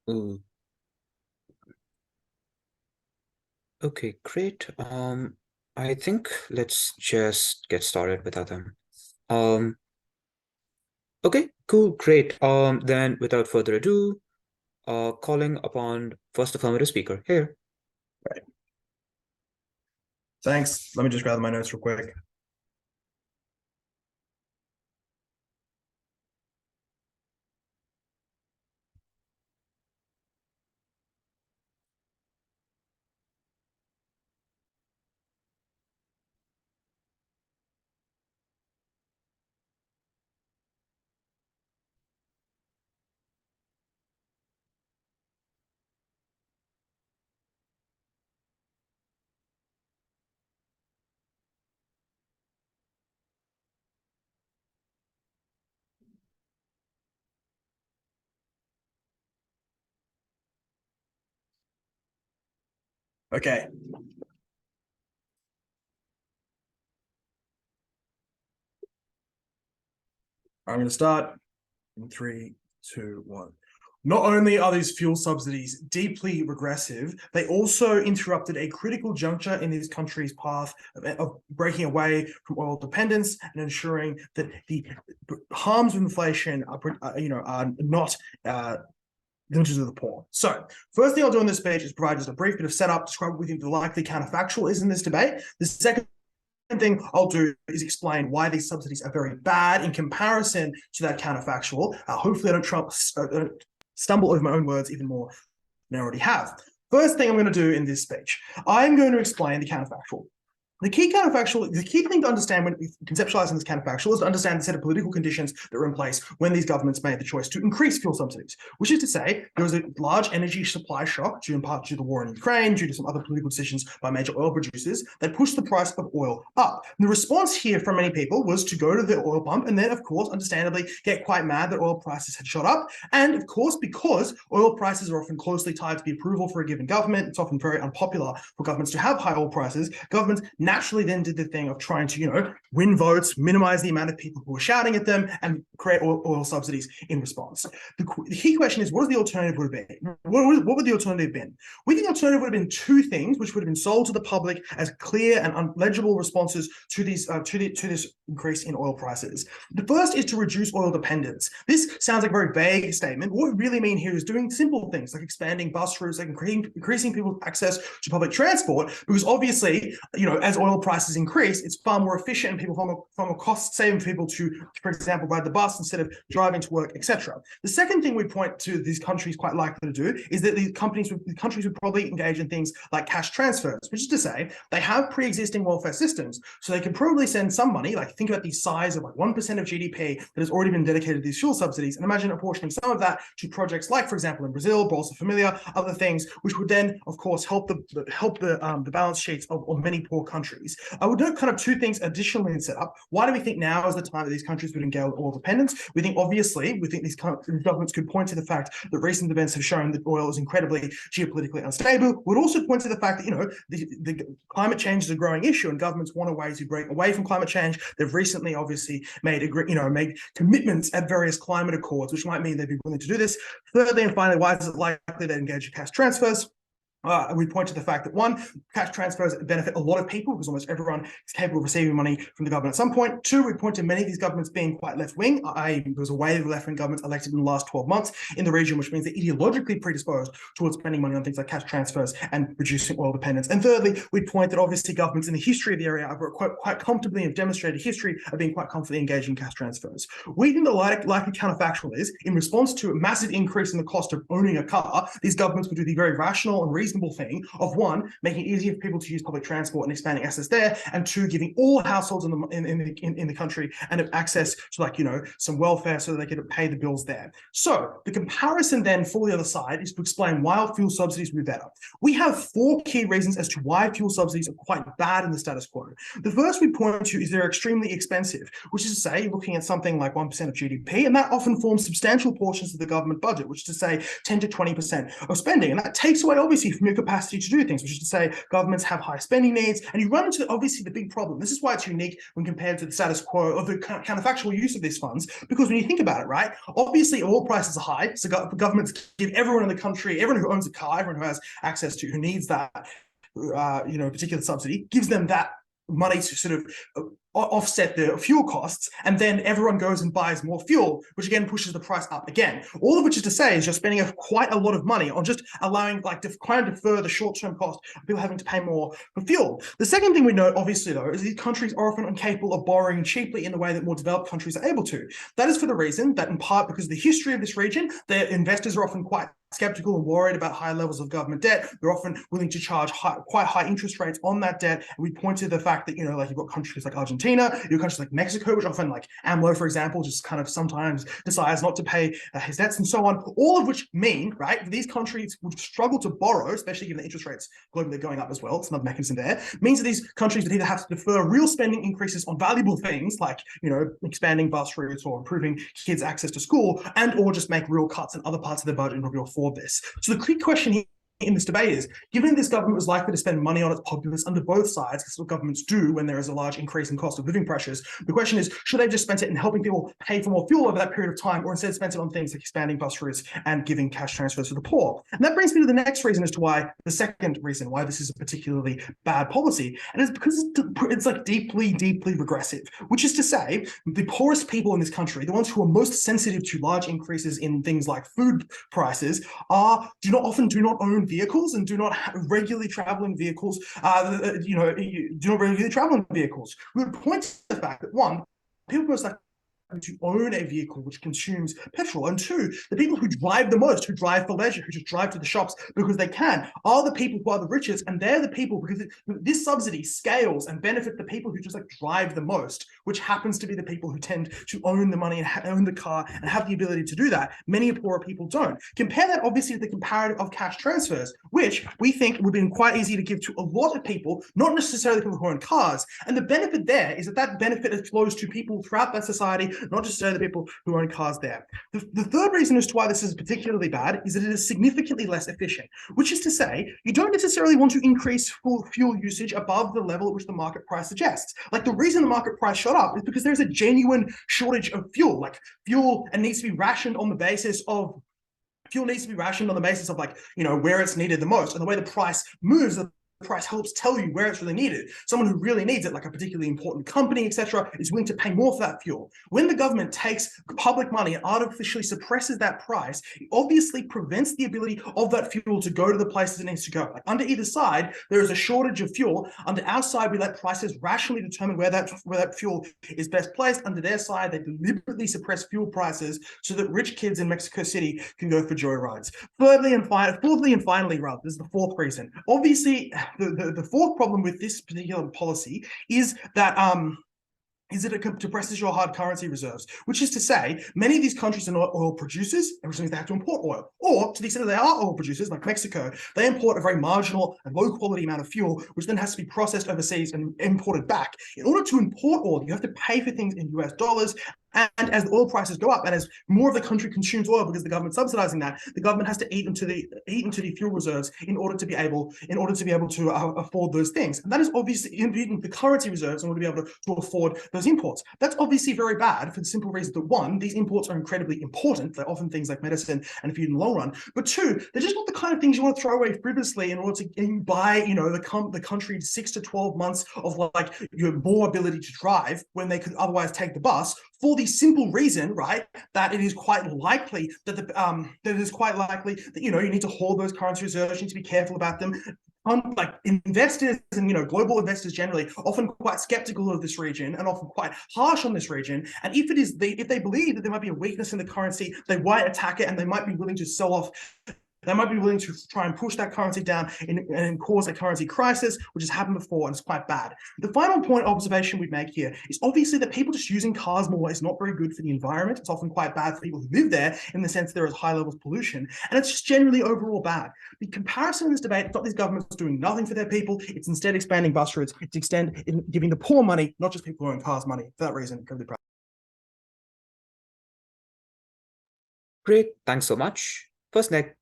Ooh, okay, great. I think let's just get started without them. Um, okay, cool, great. Then without further ado, calling upon first affirmative speaker here. Right. Thanks. Let me just grab my notes real quick. Okay. I'm going to start in 3, 2, 1. Not only are these fuel subsidies deeply regressive, they also interrupted a critical juncture in this country's path of breaking away from oil dependence and ensuring that the harms of inflation are not limited to the poor. So, first thing I'll do on this page is provide just a brief bit of setup, describe what we think the likely counterfactual is in this debate. The second thing I'll do is explain why these subsidies are very bad in comparison to that counterfactual. Hopefully, I don't stumble over my own words even more than I already have. First thing I'm going to do in this speech, I'm going to explain the counterfactual. The key thing to understand when conceptualizing this counterfactual is to understand the set of political conditions that were in place when these governments made the choice to increase fuel subsidies, which is to say there was a large energy supply shock due in part to the war in Ukraine, due to some other political decisions by major oil producers that pushed the price of oil up. And the response here from many people was to go to the oil pump and then, of course, understandably get quite mad that oil prices had shot up. And of course, because oil prices are often closely tied to the approval for a given government, it's often very unpopular for governments to have high oil prices. Governments naturally then did the thing of trying to, win votes, minimize the amount of people who were shouting at them, and create oil subsidies in response. The key question is, what is the alternative would have been? What would the alternative have been? We think the alternative would have been two things, which would have been sold to the public as clear and legible responses to these to this increase in oil prices. The first is to reduce oil dependence. This sounds like a very vague statement. What we really mean here is doing simple things like expanding bus routes, like increasing people's access to public transport, because obviously, as oil prices increase, it's far more efficient and people far more cost saving for people to, for example, ride the bus instead of driving to work, etc. The second thing we point to these countries quite likely to do is that the countries would probably engage in things like cash transfers, which is to say they have pre-existing welfare systems, so they can probably send some money, like think about the size of like 1% of GDP that has already been dedicated to these fuel subsidies, and imagine apportioning some of that to projects like, for example, in Brazil, Bolsa Familia, other things, which would then, of course, help the balance sheets of many poor countries. I would note kind of two things additionally in setup. Why do we think now is the time that these countries would engage oil dependence? We think these governments could point to the fact that recent events have shown that oil is incredibly geopolitically unstable. Would also point to the fact that the climate change is a growing issue, and governments want a way to break away from climate change. They've recently obviously made commitments at various climate accords, which might mean they'd be willing to do this. Thirdly, and finally, why is it likely they engage in cash transfers? We point to the fact that, one, cash transfers benefit a lot of people because almost everyone is capable of receiving money from the government at some point. Two, we point to many of these governments being quite left-wing. There was a wave of left-wing governments elected in the last 12 months in the region, which means they're ideologically predisposed towards spending money on things like cash transfers and reducing oil dependence. And thirdly, we point that obviously governments in the history of the area are quite comfortably have demonstrated a history of being quite comfortably engaged in cash transfers. We think the likely counterfactual is, in response to a massive increase in the cost of owning a car, these governments would do the very rational and reasonable thing of, one, making it easier for people to use public transport and expanding access there, and two, giving all households in the country and access to some welfare so that they could pay the bills there. So the comparison then for the other side is to explain why fuel subsidies would be better. We have four key reasons as to why fuel subsidies are quite bad in the status quo. The first we point to is they're extremely expensive, which is to say, looking at something like 1% of GDP, and that often forms substantial portions of the government budget, which is to say 10 to 20% of spending, and that takes away obviously from capacity to do things, which is to say governments have high spending needs, and you run into obviously the big problem. This is why it's unique when compared to the status quo of the counterfactual use of these funds, because when you think about it, right, obviously oil prices are high, so governments give everyone in the country, everyone who owns a car, everyone who has access to, who needs that particular subsidy, gives them that money to sort of offset the fuel costs, and then everyone goes and buys more fuel, which again pushes the price up again. All of which is to say is you're spending quite a lot of money on just allowing, like, to kind of defer the short-term cost of people having to pay more for fuel. The second thing we know, obviously, though, is these countries are often incapable of borrowing cheaply in the way that more developed countries are able to. That is for the reason that, in part, because of the history of this region, their investors are often quite skeptical and worried about high levels of government debt. They're often willing to charge quite high interest rates on that debt. And we point to the fact that, like, you've got countries like Argentina, you've got countries like Mexico, which often, like AMLO, for example, just kind of sometimes decides not to pay his debts and so on. All of which mean, right, these countries would struggle to borrow, especially given the interest rates globally are going up as well. It's another mechanism there. Means that these countries would either have to defer real spending increases on valuable things like, expanding bus routes or improving kids' access to school, and or just make real cuts in other parts of their budget in order to afford this. So the key question here in this debate is, given this government was likely to spend money on its populace under both sides, because what governments do when there is a large increase in cost of living pressures, the question is, should they just spend it in helping people pay for more fuel over that period of time, or instead spend it on things like expanding bus routes and giving cash transfers to the poor? And that brings me to the next reason as to why, the second reason why this is a particularly bad policy, and it's because it's like deeply, deeply regressive, which is to say, the poorest people in this country, the ones who are most sensitive to large increases in things like food prices, do not own vehicles and do not regularly traveling vehicles. Do not regularly travel in vehicles. We would point to the fact that, one, people most likely to own a vehicle which consumes petrol, and two, the people who drive the most, who drive for leisure, who just drive to the shops because they can, are the people who are the richest, and they're the people, because this subsidy scales and benefit the people who just like drive the most, which happens to be the people who tend to own the money and own the car and have the ability to do that. Many poorer people don't. Compare that obviously to the comparative of cash transfers, which we think would be quite easy to give to a lot of people, not necessarily people who own cars. And the benefit there is that benefit flows to people throughout that society, not just the people who own cars there. The third reason as to why this is particularly bad is that it is significantly less efficient, which is to say, you don't necessarily want to increase fuel usage above the level at which the market price suggests. Like, the reason the market price shot up is because there's a genuine shortage of fuel. Like, fuel needs to be rationed on the basis of like, where it's needed the most. And the way the price moves, the price helps tell you where it's really needed. Someone who really needs it, like a particularly important company, etc., is willing to pay more for that fuel. When the government takes public money and artificially suppresses that price, it obviously prevents the ability of that fuel to go to the places it needs to go. Like, under either side, there is a shortage of fuel. Under our side, we let prices rationally determine where that fuel is best placed. Under their side, they deliberately suppress fuel prices so that rich kids in Mexico City can go for joyrides. Fourthly and finally, this is the fourth reason. Obviously, the fourth problem with this particular policy is that it depresses your hard currency reserves, which is to say, many of these countries are not oil producers, which means they have to import oil. Or, to the extent that they are oil producers, like Mexico, they import a very marginal and low quality amount of fuel, which then has to be processed overseas and imported back. In order to import oil, you have to pay for things in US dollars. And as the oil prices go up, and as more of the country consumes oil because the government's subsidizing that, the government has to eat into the fuel reserves in order to be able to afford those things. And that is obviously eating the currency reserves in order to be able to afford those imports. That's obviously very bad for the simple reason that, one, these imports are incredibly important. They're often things like medicine and food in the long run. But two, they're just not the kind of things you want to throw away frivolously in order to buy, the country 6 to 12 months of like your more ability to drive when they could otherwise take the bus, for the simple reason, right, that it is quite likely that you need to hold those currency reserves. You need to be careful about them. Like, investors and global investors generally often quite skeptical of this region and often quite harsh on this region. And if they believe that there might be a weakness in the currency, they might attack it, and they might be willing to sell off. They might be willing to try and push that currency down and cause a currency crisis, which has happened before and it's quite bad. The final observation we'd make here is obviously that people just using cars more is not very good for the environment. It's often quite bad for people who live there, in the sense there is high levels of pollution, and it's just generally overall bad. The comparison in this debate, it's not these governments doing nothing for their people, it's instead expanding bus routes, it's giving the poor money, not just people who own cars money. For that reason, incredibly proud. Great, thanks so much. First, Nick.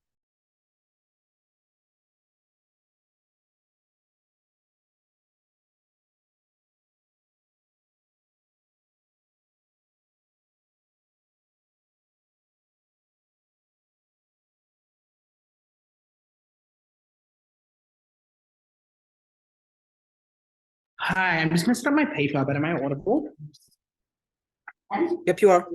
Hi, I'm just going to start my paper, but am I audible? Yep, you are.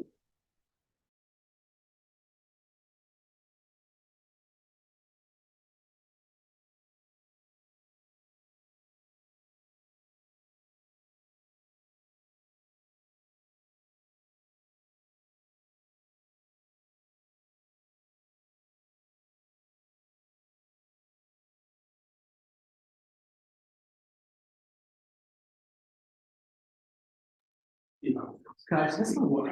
Guys, this is what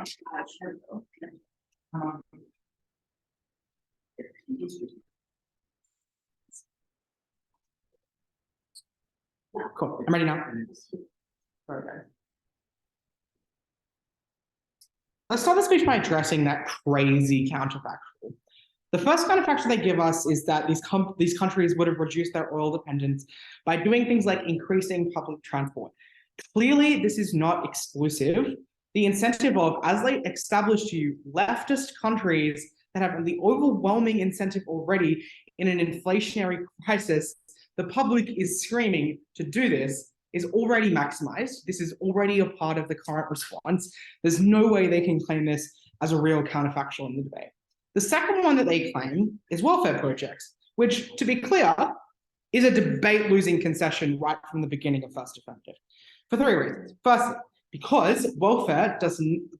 Cool. I'm ready now. Sorry, guys. Let's start the speech by addressing that crazy counterfactual. The first counterfactual they give us is that these countries would have reduced their oil dependence by doing things like increasing public transport. Clearly, this is not exclusive. The incentive of, as they established to you, leftist countries that have the overwhelming incentive already in an inflationary crisis, the public is screaming to do this, is already maximized. This is already a part of the current response. There's no way they can claim this as a real counterfactual in the debate. The second one that they claim is welfare projects, which, to be clear, is a debate-losing concession right from the beginning of First Affirmative, for three reasons. Firstly, because welfare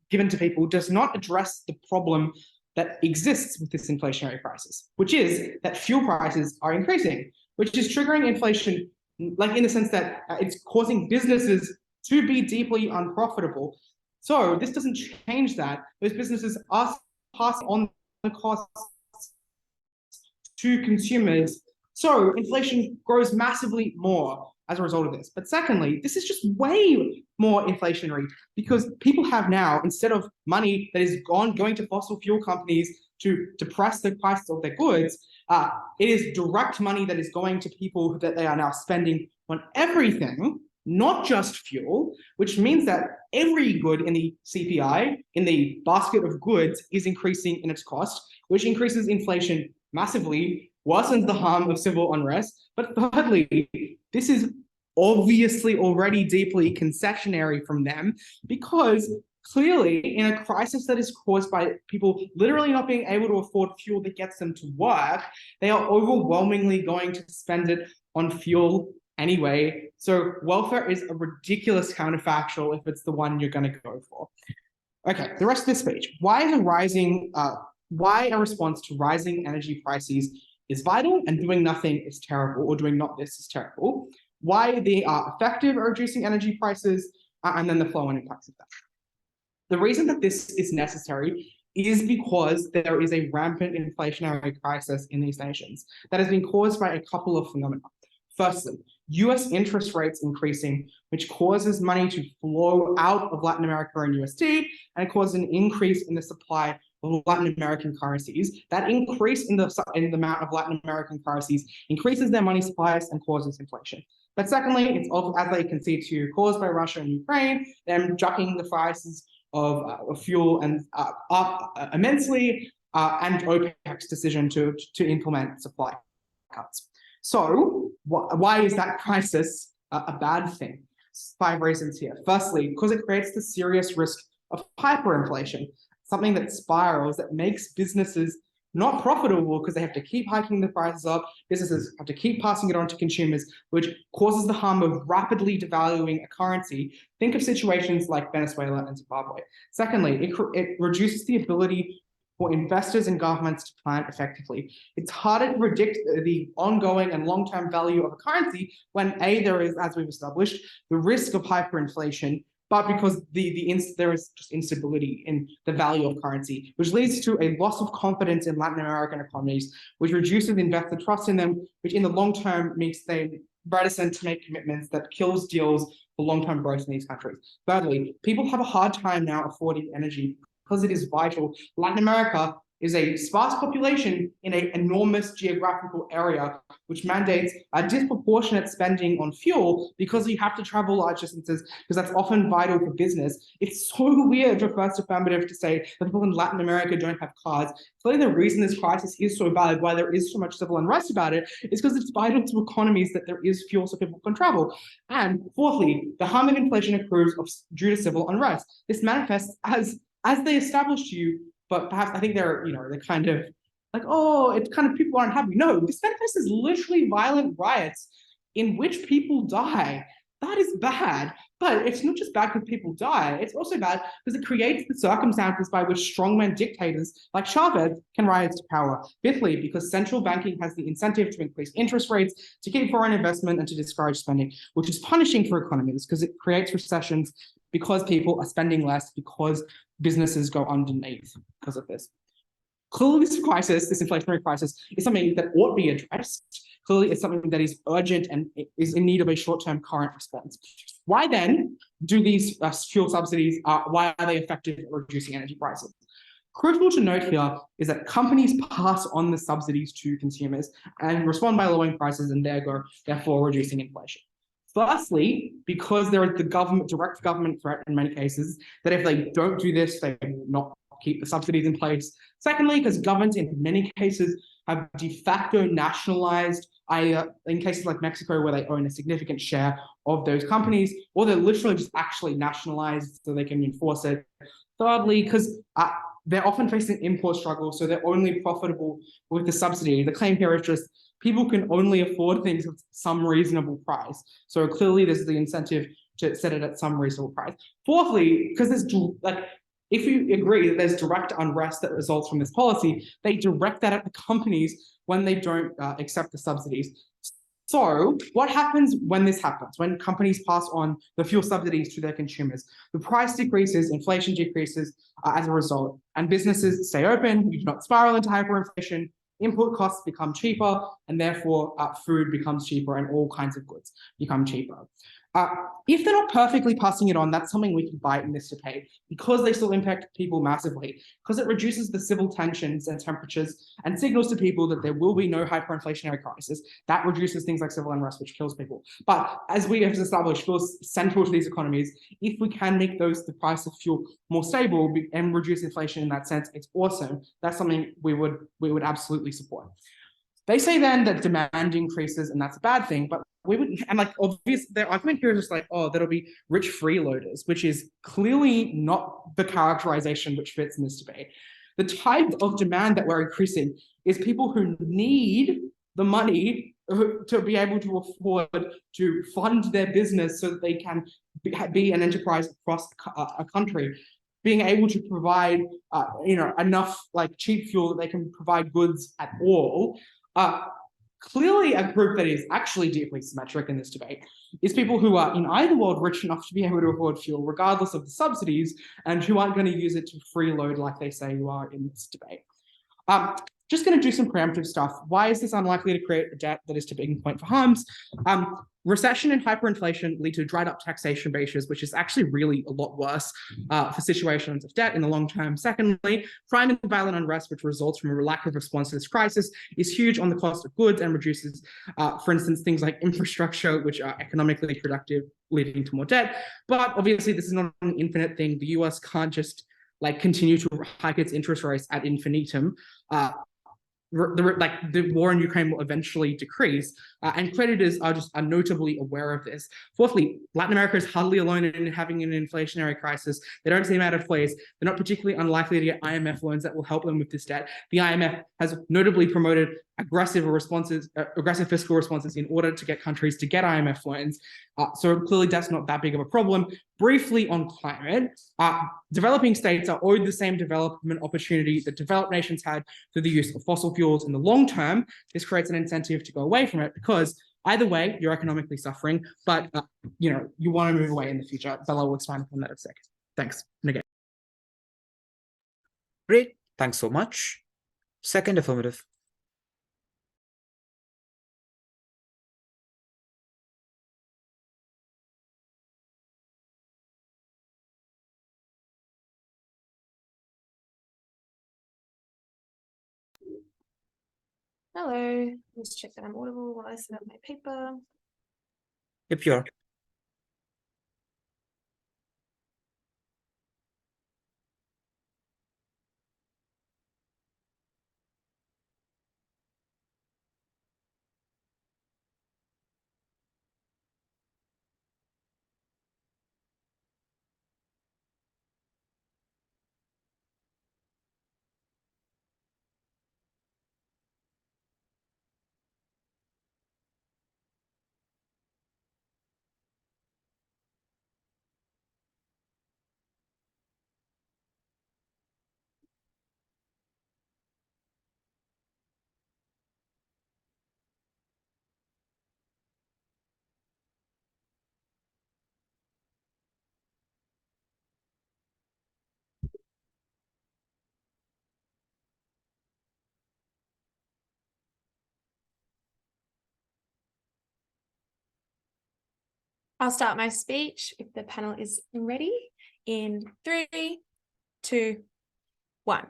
given to people does not address the problem that exists with this inflationary crisis, which is that fuel prices are increasing, which is triggering inflation, like in the sense that it's causing businesses to be deeply unprofitable. So this doesn't change that. Those businesses are passing on the costs to consumers. So inflation grows massively more as a result of this. But secondly, this is just way more inflationary because people have now, instead of money that is going to fossil fuel companies to depress the price of their goods, it is direct money that is going to people that they are now spending on everything, not just fuel, which means that every good in the CPI, in the basket of goods, is increasing in its cost, which increases inflation massively, worsens the harm of civil unrest. But thirdly, this is obviously already deeply concessionary from them because clearly in a crisis that is caused by people literally not being able to afford fuel that gets them to work, they are overwhelmingly going to spend it on fuel anyway. So welfare is a ridiculous counterfactual if it's the one you're going to go for. Okay, the rest of this speech. Why a response to rising energy prices is vital and doing nothing is terrible, or doing not this is terrible. Why they are effective at reducing energy prices, and then the flow and impacts of that. The reason that this is necessary is because there is a rampant inflationary crisis in these nations that has been caused by a couple of phenomena. Firstly, US interest rates increasing, which causes money to flow out of Latin America and USD, and it causes an increase in the supply of Latin American currencies. That increase in the amount of Latin American currencies increases their money supplies and causes inflation. But secondly, it's also, as they can see, caused by Russia and Ukraine, them jacking the prices of fuel and up immensely, and OPEC's decision to implement supply cuts. So why is that crisis a bad thing? 5 reasons here. Firstly, because it creates the serious risk of hyperinflation, something that spirals, that makes businesses not profitable because they have to keep hiking the prices up. Businesses have to keep passing it on to consumers, which causes the harm of rapidly devaluing a currency. Think of situations like Venezuela and Zimbabwe. Secondly, it reduces the ability for investors and governments to plan effectively. It's harder to predict the ongoing and long-term value of a currency when there is, as we've established, the risk of hyperinflation, but because there is just instability in the value of currency, which leads to a loss of confidence in Latin American economies, which reduces investor trust in them, which in the long term makes them reticent to make commitments, that kills deals for long-term growth in these countries. Thirdly, people have a hard time now affording energy because it is vital. Latin America is a sparse population in an enormous geographical area, which mandates a disproportionate spending on fuel because you have to travel large distances, because that's often vital for business. It's so weird for First Affirmative to say that people in Latin America don't have cars. Clearly, the reason this crisis is so valid, why there is so much civil unrest about it, is because it's vital to economies that there is fuel so people can travel. And fourthly, the harm of inflation accrues due to civil unrest. This manifests as they established you, but perhaps I think they're kind of like, oh, it's kind of people aren't happy. No, this manifests as literally violent riots in which people die. That is bad. But it's not just bad because people die. It's also bad because it creates the circumstances by which strongman dictators like Chavez can rise to power. Fifthly, because central banking has the incentive to increase interest rates, to keep foreign investment, and to discourage spending, which is punishing for economies because it creates recessions because people are spending less, because businesses go underneath because of this. Clearly, this crisis, this inflationary crisis, is something that ought to be addressed. Clearly, it's something that is urgent and is in need of a short-term current response. Why then do these fuel subsidies, why are they effective at reducing energy prices? Crucial to note here is that companies pass on the subsidies to consumers and respond by lowering prices and therefore reducing inflation. Firstly, because there is the direct government threat in many cases, that if they don't do this, they will not keep the subsidies in place. Secondly, because governments in many cases have de facto nationalized, in cases like Mexico, where they own a significant share of those companies, or they're literally just actually nationalized so they can enforce it. Thirdly, because they're often facing import struggles, so they're only profitable with the subsidy. The claim here is just people can only afford things at some reasonable price. So clearly there's the incentive to set it at some reasonable price. Fourthly, because there's if you agree that there's direct unrest that results from this policy, they direct that at the companies when they don't accept the subsidies. So what happens when this happens? When companies pass on the fuel subsidies to their consumers, the price decreases, inflation decreases as a result, and businesses stay open, you do not spiral into hyperinflation, input costs become cheaper, and therefore food becomes cheaper and all kinds of goods become cheaper. If they're not perfectly passing it on, that's something we can bite in this debate because they still impact people massively, because it reduces the civil tensions and temperatures and signals to people that there will be no hyperinflationary crisis. That reduces things like civil unrest, which kills people. But as we have established, fuel's central to these economies. If we can make the price of fuel more stable and reduce inflation in that sense, it's awesome. That's something we would absolutely support. They say then that demand increases and that's a bad thing, but we would, and like obvious, their argument here is just like, oh, that'll be rich freeloaders, which is clearly not the characterization which fits in this debate. The type of demand that we're increasing is people who need the money to be able to afford to fund their business so that they can be an enterprise across a country, being able to provide enough like cheap fuel that they can provide goods at all. Clearly, a group that is actually deeply symmetric in this debate is people who are in either world rich enough to be able to afford fuel, regardless of the subsidies, and who aren't going to use it to freeload like they say you are in this debate. Just going to do some preemptive stuff. Why is this unlikely to create a debt that is tipping point for harms? Recession and hyperinflation lead to dried up taxation bases, which is actually really a lot worse for situations of debt in the long term. Secondly, crime and violent unrest, which results from a lack of response to this crisis, is huge on the cost of goods and reduces, for instance, things like infrastructure, which are economically productive, leading to more debt. But obviously, this is not an infinite thing. The US can't just continue to hike its interest rates ad infinitum. The war in Ukraine will eventually decrease, and creditors are notably aware of this. Fourthly, Latin America is hardly alone in having an inflationary crisis. They don't seem out of place. They're not particularly unlikely to get IMF loans that will help them with this debt. The IMF has notably promoted aggressive fiscal responses in order to get countries to get IMF loans. So clearly that's not that big of a problem. Briefly on climate, developing states are owed the same development opportunity that developed nations had through the use of fossil fuels in the long term. This creates an incentive to go away from it because either way, you're economically suffering, but you want to move away in the future. Bella will expand upon that in a second. Thanks. And again. Great. Thanks so much. Second affirmative. Hello. Let's check that I'm audible while I set up my paper. Yep, you are. I'll start my speech if the panel is ready in 3, 2, 1.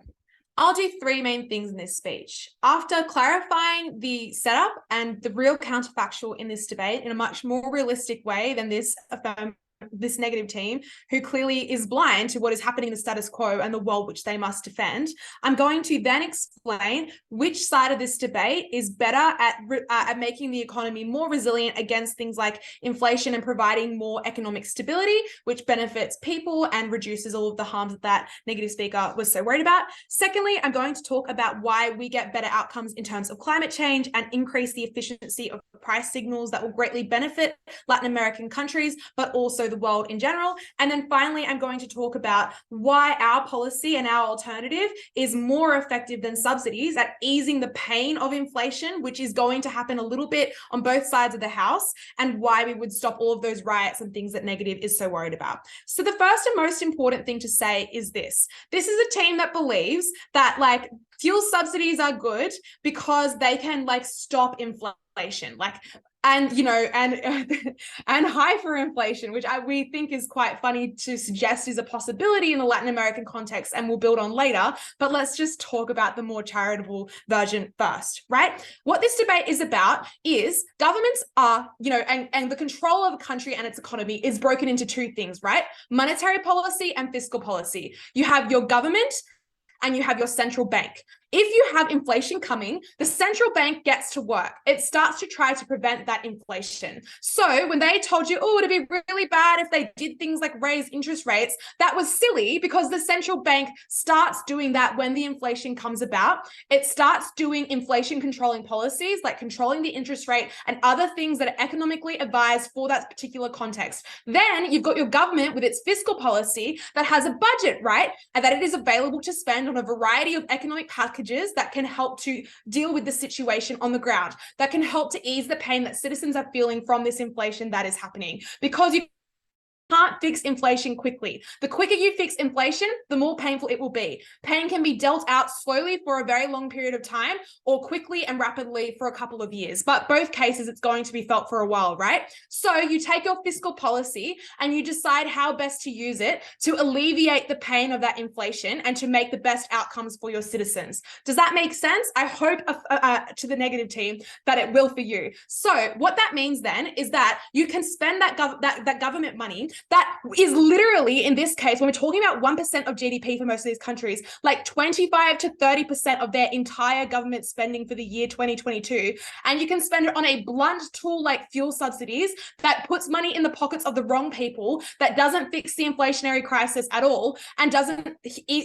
I'll do 3 main things in this speech. After clarifying the setup and the real counterfactual in this debate in a much more realistic way than this negative team, who clearly is blind to what is happening in the status quo and the world which they must defend, I'm going to then explain which side of this debate is better at making the economy more resilient against things like inflation and providing more economic stability, which benefits people and reduces all of the harms that negative speaker was so worried about. Secondly, I'm going to talk about why we get better outcomes in terms of climate change and increase the efficiency of price signals that will greatly benefit Latin American countries, but also the world in general. And then finally, I'm going to talk about why our policy and our alternative is more effective than subsidies at easing the pain of inflation, which is going to happen a little bit on both sides of the house, and why we would stop all of those riots and things that negative is so worried about. So the first and most important thing to say is this. This is a team that believes that like fuel subsidies are good because they can like stop inflation, and hyperinflation, which we think is quite funny to suggest is a possibility in the Latin American context, and we'll build on later. But let's just talk about the more charitable version first, right? What this debate is about is governments are, and the control of a country and its economy is broken into 2 things, right? Monetary policy and fiscal policy. You have your government and you have your central bank. If you have inflation coming, the central bank gets to work. It starts to try to prevent that inflation. So when they told you, oh, it'd be really bad if they did things like raise interest rates, that was silly because the central bank starts doing that when the inflation comes about. It starts doing inflation controlling policies like controlling the interest rate and other things that are economically advised for that particular context. Then you've got your government with its fiscal policy that has a budget, right? And that it is available to spend on a variety of economic packages that can help to deal with the situation on the ground, that can help to ease the pain that citizens are feeling from this inflation that is happening. Because you can't fix inflation quickly. The quicker you fix inflation, the more painful it will be. Pain can be dealt out slowly for a very long period of time or quickly and rapidly for a couple of years. But both cases, it's going to be felt for a while, right? So you take your fiscal policy and you decide how best to use it to alleviate the pain of that inflation and to make the best outcomes for your citizens. Does that make sense? I hope to the negative team that it will for you. So what that means then is that you can spend that government money that is literally, in this case, when we're talking about 1% of GDP for most of these countries, like 25 to 30% of their entire government spending for the year 2022. And you can spend it on a blunt tool like fuel subsidies that puts money in the pockets of the wrong people, that doesn't fix the inflationary crisis at all, and doesn't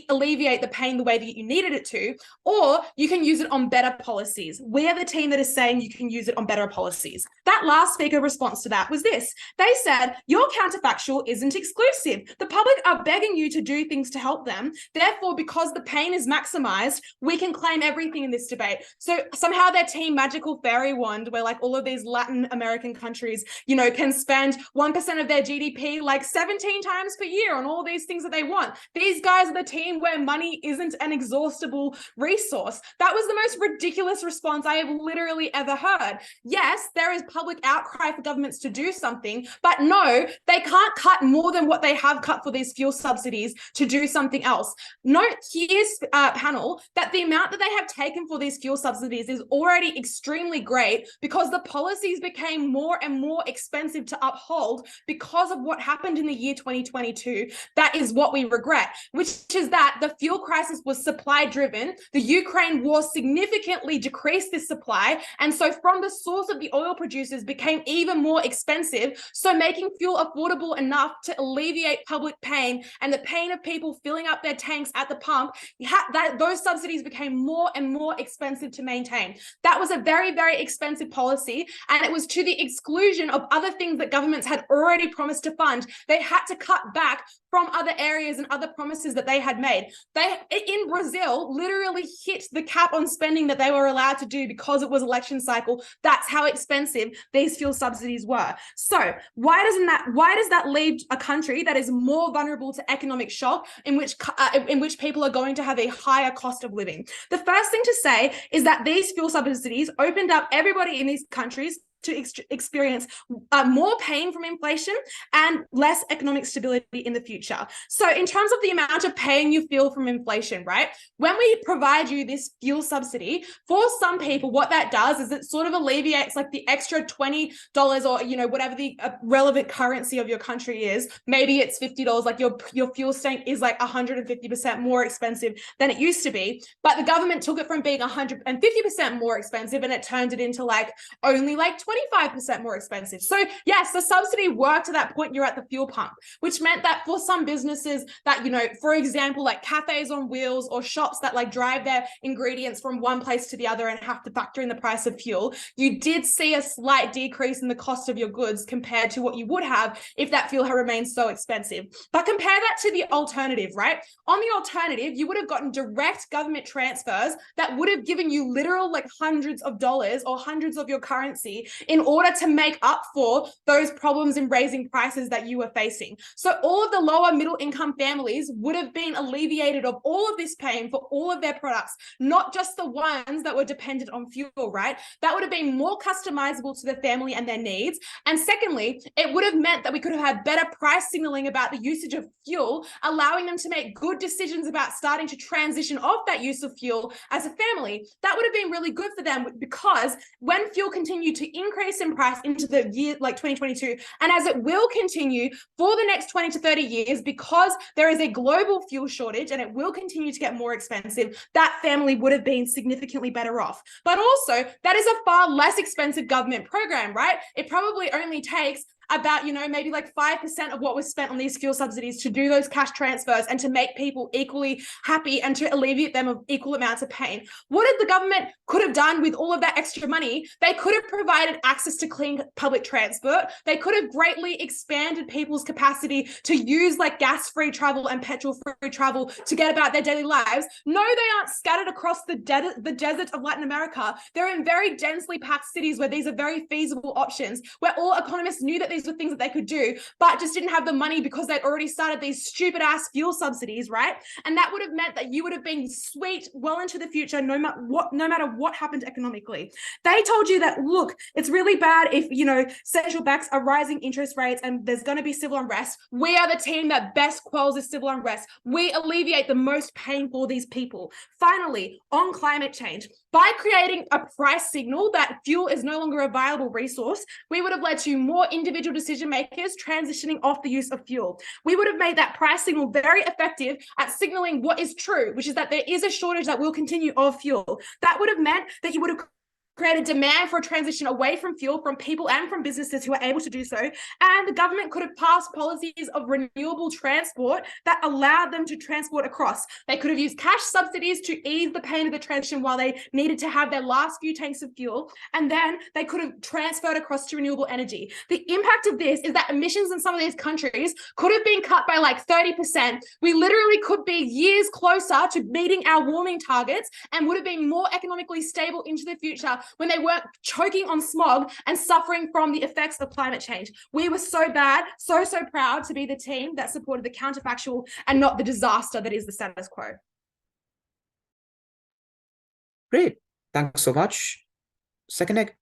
alleviate the pain the way that you needed it to. Or you can use it on better policies. We're the team that is saying you can use it on better policies. That last speaker response to that was this. They said, your counterfactual isn't exclusive. The public are begging you to do things to help them. Therefore, because the pain is maximized, we can claim everything in this debate. So somehow their team magical fairy wand, where like all of these Latin American countries, can spend 1% of their GDP like 17 times per year on all these things that they want. These guys are the team where money isn't an exhaustible resource. That was the most ridiculous response I have literally ever heard. Yes, there is public outcry for governments to do something, but no, they can't can't cut more than what they have cut for these fuel subsidies to do something else. Note here, panel, that the amount that they have taken for these fuel subsidies is already extremely great because the policies became more and more expensive to uphold because of what happened in the year 2022. That is what we regret, which is that the fuel crisis was supply driven. The Ukraine war significantly decreased this supply. And so from the source of the oil producers became even more expensive. So making fuel affordable enough to alleviate public pain and the pain of people filling up their tanks at the pump, those subsidies became more and more expensive to maintain. That was a very, very expensive policy. And it was to the exclusion of other things that governments had already promised to fund. They had to cut back from other areas and other promises that they had made. They, in Brazil, literally hit the cap on spending that they were allowed to do because it was election cycle. That's how expensive these fuel subsidies were. So why does that leave a country that is more vulnerable to economic shock, in which people are going to have a higher cost of living? The first thing to say is that these fuel subsidies opened up everybody in these countries to experience more pain from inflation and less economic stability in the future. So in terms of the amount of pain you feel from inflation, right? When we provide you this fuel subsidy, for some people, what that does is it sort of alleviates like the extra $20 or, you know, whatever the relevant currency of your country is. Maybe it's $50, like your fuel tank is like 150% more expensive than it used to be. But the government took it from being 150% more expensive and it turned it into like only like 25% more expensive. So yes, the subsidy worked to that point you're at the fuel pump, which meant that for some businesses that, you know, for example, like cafes on wheels or shops that like drive their ingredients from one place to the other and have to factor in the price of fuel, you did see a slight decrease in the cost of your goods compared to what you would have if that fuel had remained so expensive. But compare that to the alternative, right? On the alternative, you would have gotten direct government transfers that would have given you literal like hundreds of dollars or hundreds of your currency in order to make up for those problems in raising prices that you were facing. So all of the lower middle income families would have been alleviated of all of this pain for all of their products, not just the ones that were dependent on fuel, right? That would have been more customizable to the family and their needs. And secondly, it would have meant that we could have had better price signaling about the usage of fuel, allowing them to make good decisions about starting to transition off that use of fuel as a family. That would have been really good for them because when fuel continued to increase in price into the year like 2022, and as it will continue for the next 20 to 30 years, because there is a global fuel shortage and it will continue to get more expensive, that family would have been significantly better off. But also, that is a far less expensive government program, right? It probably only takes about, you know, maybe like 5% of what was spent on these fuel subsidies to do those cash transfers and to make people equally happy and to alleviate them of equal amounts of pain. What did the government could have done with all of that extra money? They could have provided access to clean public transport. They could have greatly expanded people's capacity to use like gas-free travel and petrol-free travel to get about their daily lives. No, they aren't scattered across the desert of Latin America. They're in very densely packed cities where these are very feasible options, where all economists knew that these were things that they could do, but just didn't have the money because they'd already started these stupid ass fuel subsidies, right? And that would have meant that you would have been sweet well into the future, no matter what happened economically. They told you that, look, it's really bad if, you know, central banks are rising interest rates and there's going to be civil unrest. We are the team that best quells this civil unrest. We alleviate the most pain for these people. Finally, on climate change, by creating a price signal that fuel is no longer a viable resource, we would have led to more individual decision makers transitioning off the use of fuel. We would have made that price signal very effective at signaling what is true, which is that there is a shortage that will continue of fuel. That would have meant that you would have created demand for a transition away from fuel from people and from businesses who are able to do so. And the government could have passed policies of renewable transport that allowed them to transport across. They could have used cash subsidies to ease the pain of the transition while they needed to have their last few tanks of fuel. And then they could have transferred across to renewable energy. The impact of this is that emissions in some of these countries could have been cut by like 30%. We literally could be years closer to meeting our warming targets and would have been more economically stable into the future when they weren't choking on smog and suffering from the effects of climate change. We were so bad, so proud to be the team that supported the counterfactual and not the disaster that is the status quo. Great. Thanks so much. Second egg.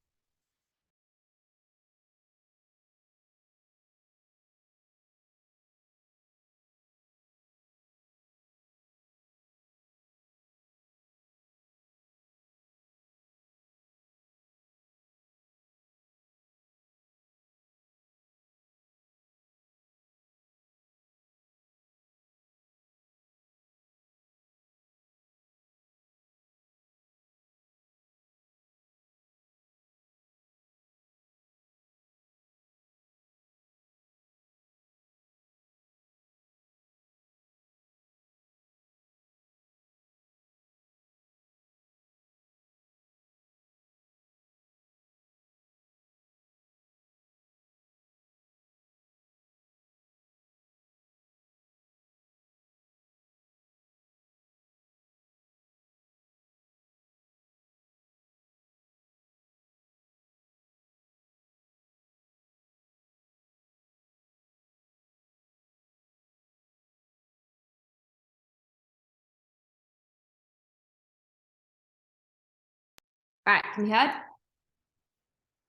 All right, can be heard?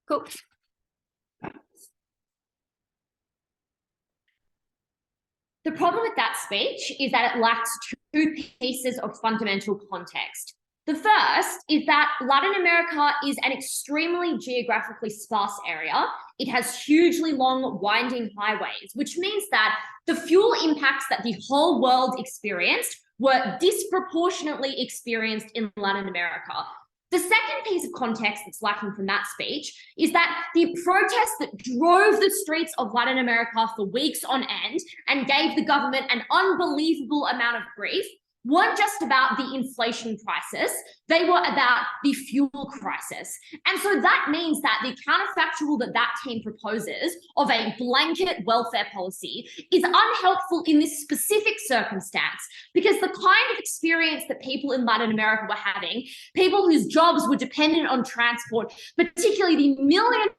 Cool. The problem with that speech is that it lacks two pieces of fundamental context. The first is that Latin America is an extremely geographically sparse area. It has hugely long, winding highways, which means that the fuel impacts that the whole world experienced were disproportionately experienced in Latin America. The second piece of context that's lacking from that speech is that the protests that drove the streets of Latin America for weeks on end and gave the government an unbelievable amount of grief weren't just about the inflation crisis, they were about the fuel crisis. And so that means that the counterfactual that team proposes of a blanket welfare policy is unhelpful in this specific circumstance, because the kind of experience that people in Latin America were having, people whose jobs were dependent on transport, particularly the millions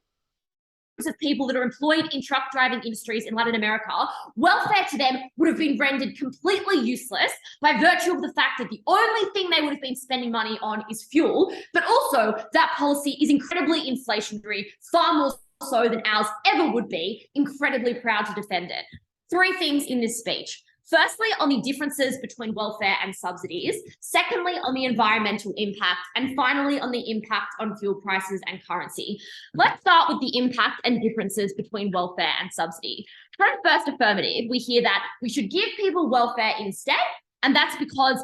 of people that are employed in truck driving industries in Latin America, welfare to them would have been rendered completely useless by virtue of the fact that the only thing they would have been spending money on is fuel, but also that policy is incredibly inflationary, far more so than ours ever would be. Incredibly proud to defend it. Three things in this speech. Firstly, on the differences between welfare and subsidies. Secondly, on the environmental impact. And finally, on the impact on fuel prices and currency. Let's start with the impact and differences between welfare and subsidy. From first affirmative, we hear that we should give people welfare instead. And that's because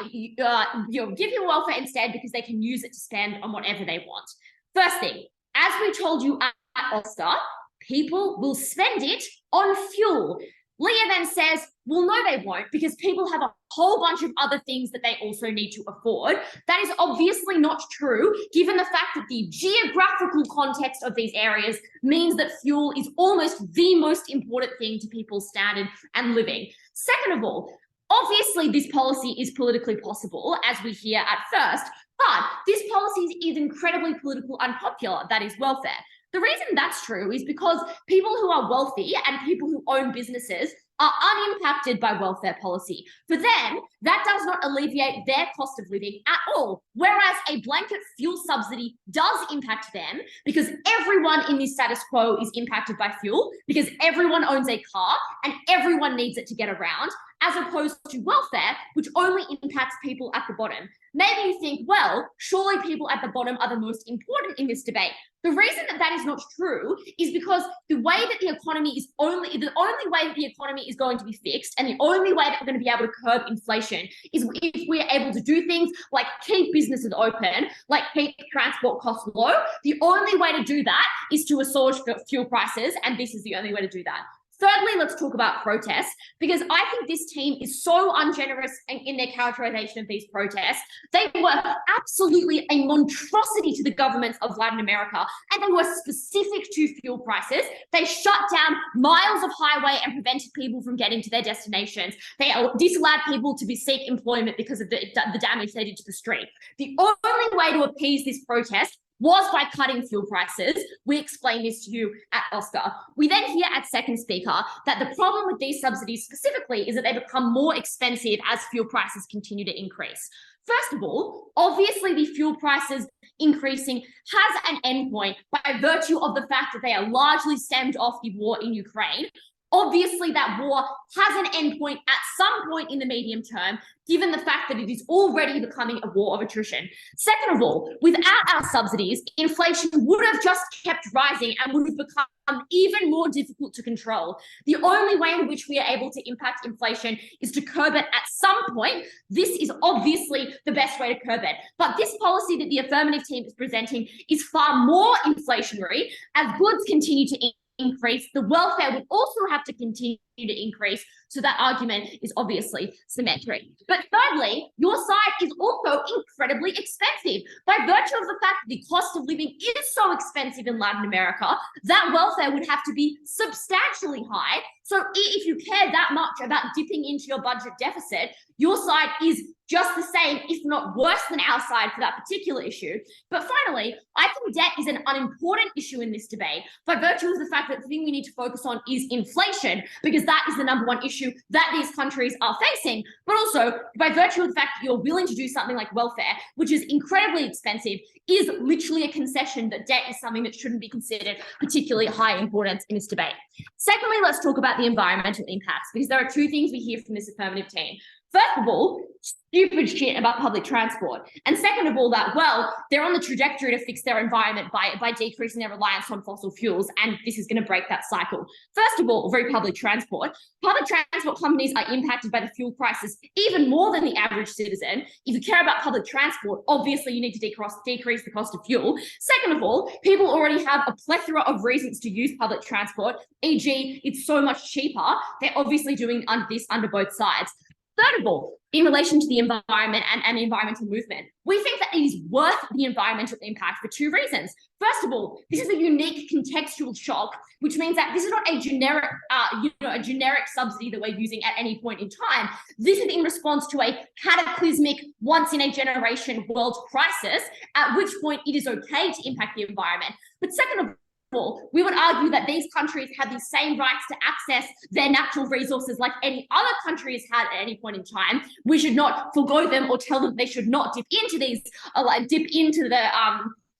give people welfare instead because they can use it to spend on whatever they want. First thing, as we told you at Ulster, people will spend it on fuel. Leah then says, well, no, they won't, because people have a whole bunch of other things that they also need to afford. That is obviously not true, given the fact that the geographical context of these areas means that fuel is almost the most important thing to people's standard and living. Second of all, obviously this policy is politically possible, as we hear at first, but this policy is incredibly politically unpopular, that is welfare. The reason that's true is because people who are wealthy and people who own businesses are unimpacted by welfare policy. For them, that does not alleviate their cost of living at all. Whereas a blanket fuel subsidy does impact them, because everyone in this status quo is impacted by fuel, because everyone owns a car and everyone needs it to get around, as opposed to welfare, which only impacts people at the bottom. Maybe you think, well, surely people at the bottom are the most important in this debate. The reason that is not true is because the way that the only way that the economy is going to be fixed, and the only way that we're going to be able to curb inflation, is if we're able to do things like keep businesses open, like keep transport costs low. The only way to do that is to assuage fuel prices, and this is the only way to do that. Thirdly, let's talk about protests, because I think this team is so ungenerous in their characterization of these protests. They were absolutely a monstrosity to the governments of Latin America, and they were specific to fuel prices. They shut down miles of highway and prevented people from getting to their destinations. They disallowed people to seek employment because of the damage they did to the street. The only way to appease this protest was by cutting fuel prices. We explained this to you at Oscar. We then hear at second speaker that the problem with these subsidies specifically is that they become more expensive as fuel prices continue to increase. First of all, obviously the fuel prices increasing has an endpoint by virtue of the fact that they are largely stemmed off the war in Ukraine. Obviously, that war has an endpoint at some point in the medium term, given the fact that it is already becoming a war of attrition. Second of all, without our subsidies, inflation would have just kept rising and would have become even more difficult to control. The only way in which we are able to impact inflation is to curb it at some point. This is obviously the best way to curb it. But this policy that the affirmative team is presenting is far more inflationary. As goods continue to increase, the welfare would also have to continue to increase. So that argument is obviously symmetric. But thirdly, your side is also incredibly expensive. By virtue of the fact that the cost of living is so expensive in Latin America, that welfare would have to be substantially high. So if you care that much about dipping into your budget deficit, your side is just the same, if not worse than our side for that particular issue. But finally, I think debt is is an unimportant issue in this debate by virtue of the fact that the thing we need to focus on is inflation, because that is the #1 issue that these countries are facing, but also by virtue of the fact that you're willing to do something like welfare, which is incredibly expensive, is literally a concession that debt is something that shouldn't be considered particularly high importance in this debate. Secondly, let's talk about the environmental impacts, because there are two things we hear from this affirmative team. First of all, stupid shit about public transport. And second of all, that, well, they're on the trajectory to fix their environment by decreasing their reliance on fossil fuels, and this is going to break that cycle. First of all, very public transport. Public transport companies are impacted by the fuel prices even more than the average citizen. If you care about public transport, obviously you need to decrease the cost of fuel. Second of all, people already have a plethora of reasons to use public transport, e.g. it's so much cheaper. They're obviously doing this under both sides. Third of all, in relation to the environment and the environmental movement, we think that it is worth the environmental impact for two reasons. First of all, this is a unique contextual shock, which means that this is not a generic, a generic subsidy that we're using at any point in time. This is in response to a cataclysmic, once-in-a-generation world crisis, at which point it is okay to impact the environment. But second of all, we would argue that these countries have the same rights to access their natural resources like any other countries had at any point in time. We should not forgo them or tell them they should not dip into these,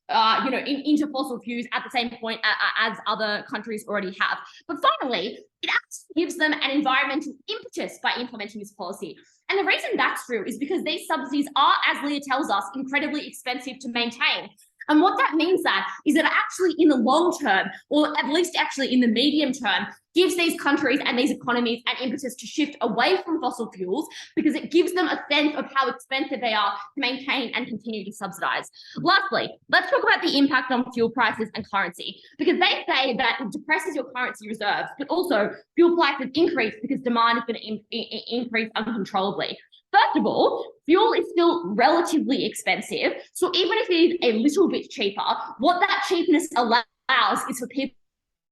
into fossil fuels at the same point as other countries already have. But finally, it actually gives them an environmental impetus by implementing this policy. And the reason that's true is because these subsidies are, as Leah tells us, incredibly expensive to maintain. And what that means is that actually in the long term, or at least actually in the medium term, gives these countries and these economies an impetus to shift away from fossil fuels, because it gives them a sense of how expensive they are to maintain and continue to subsidize. Lastly, let's talk about the impact on fuel prices and currency, because they say that it depresses your currency reserves, but also fuel prices increase because demand is going to increase uncontrollably. First of all, fuel is still relatively expensive. So even if it is a little bit cheaper, what that cheapness allows is for people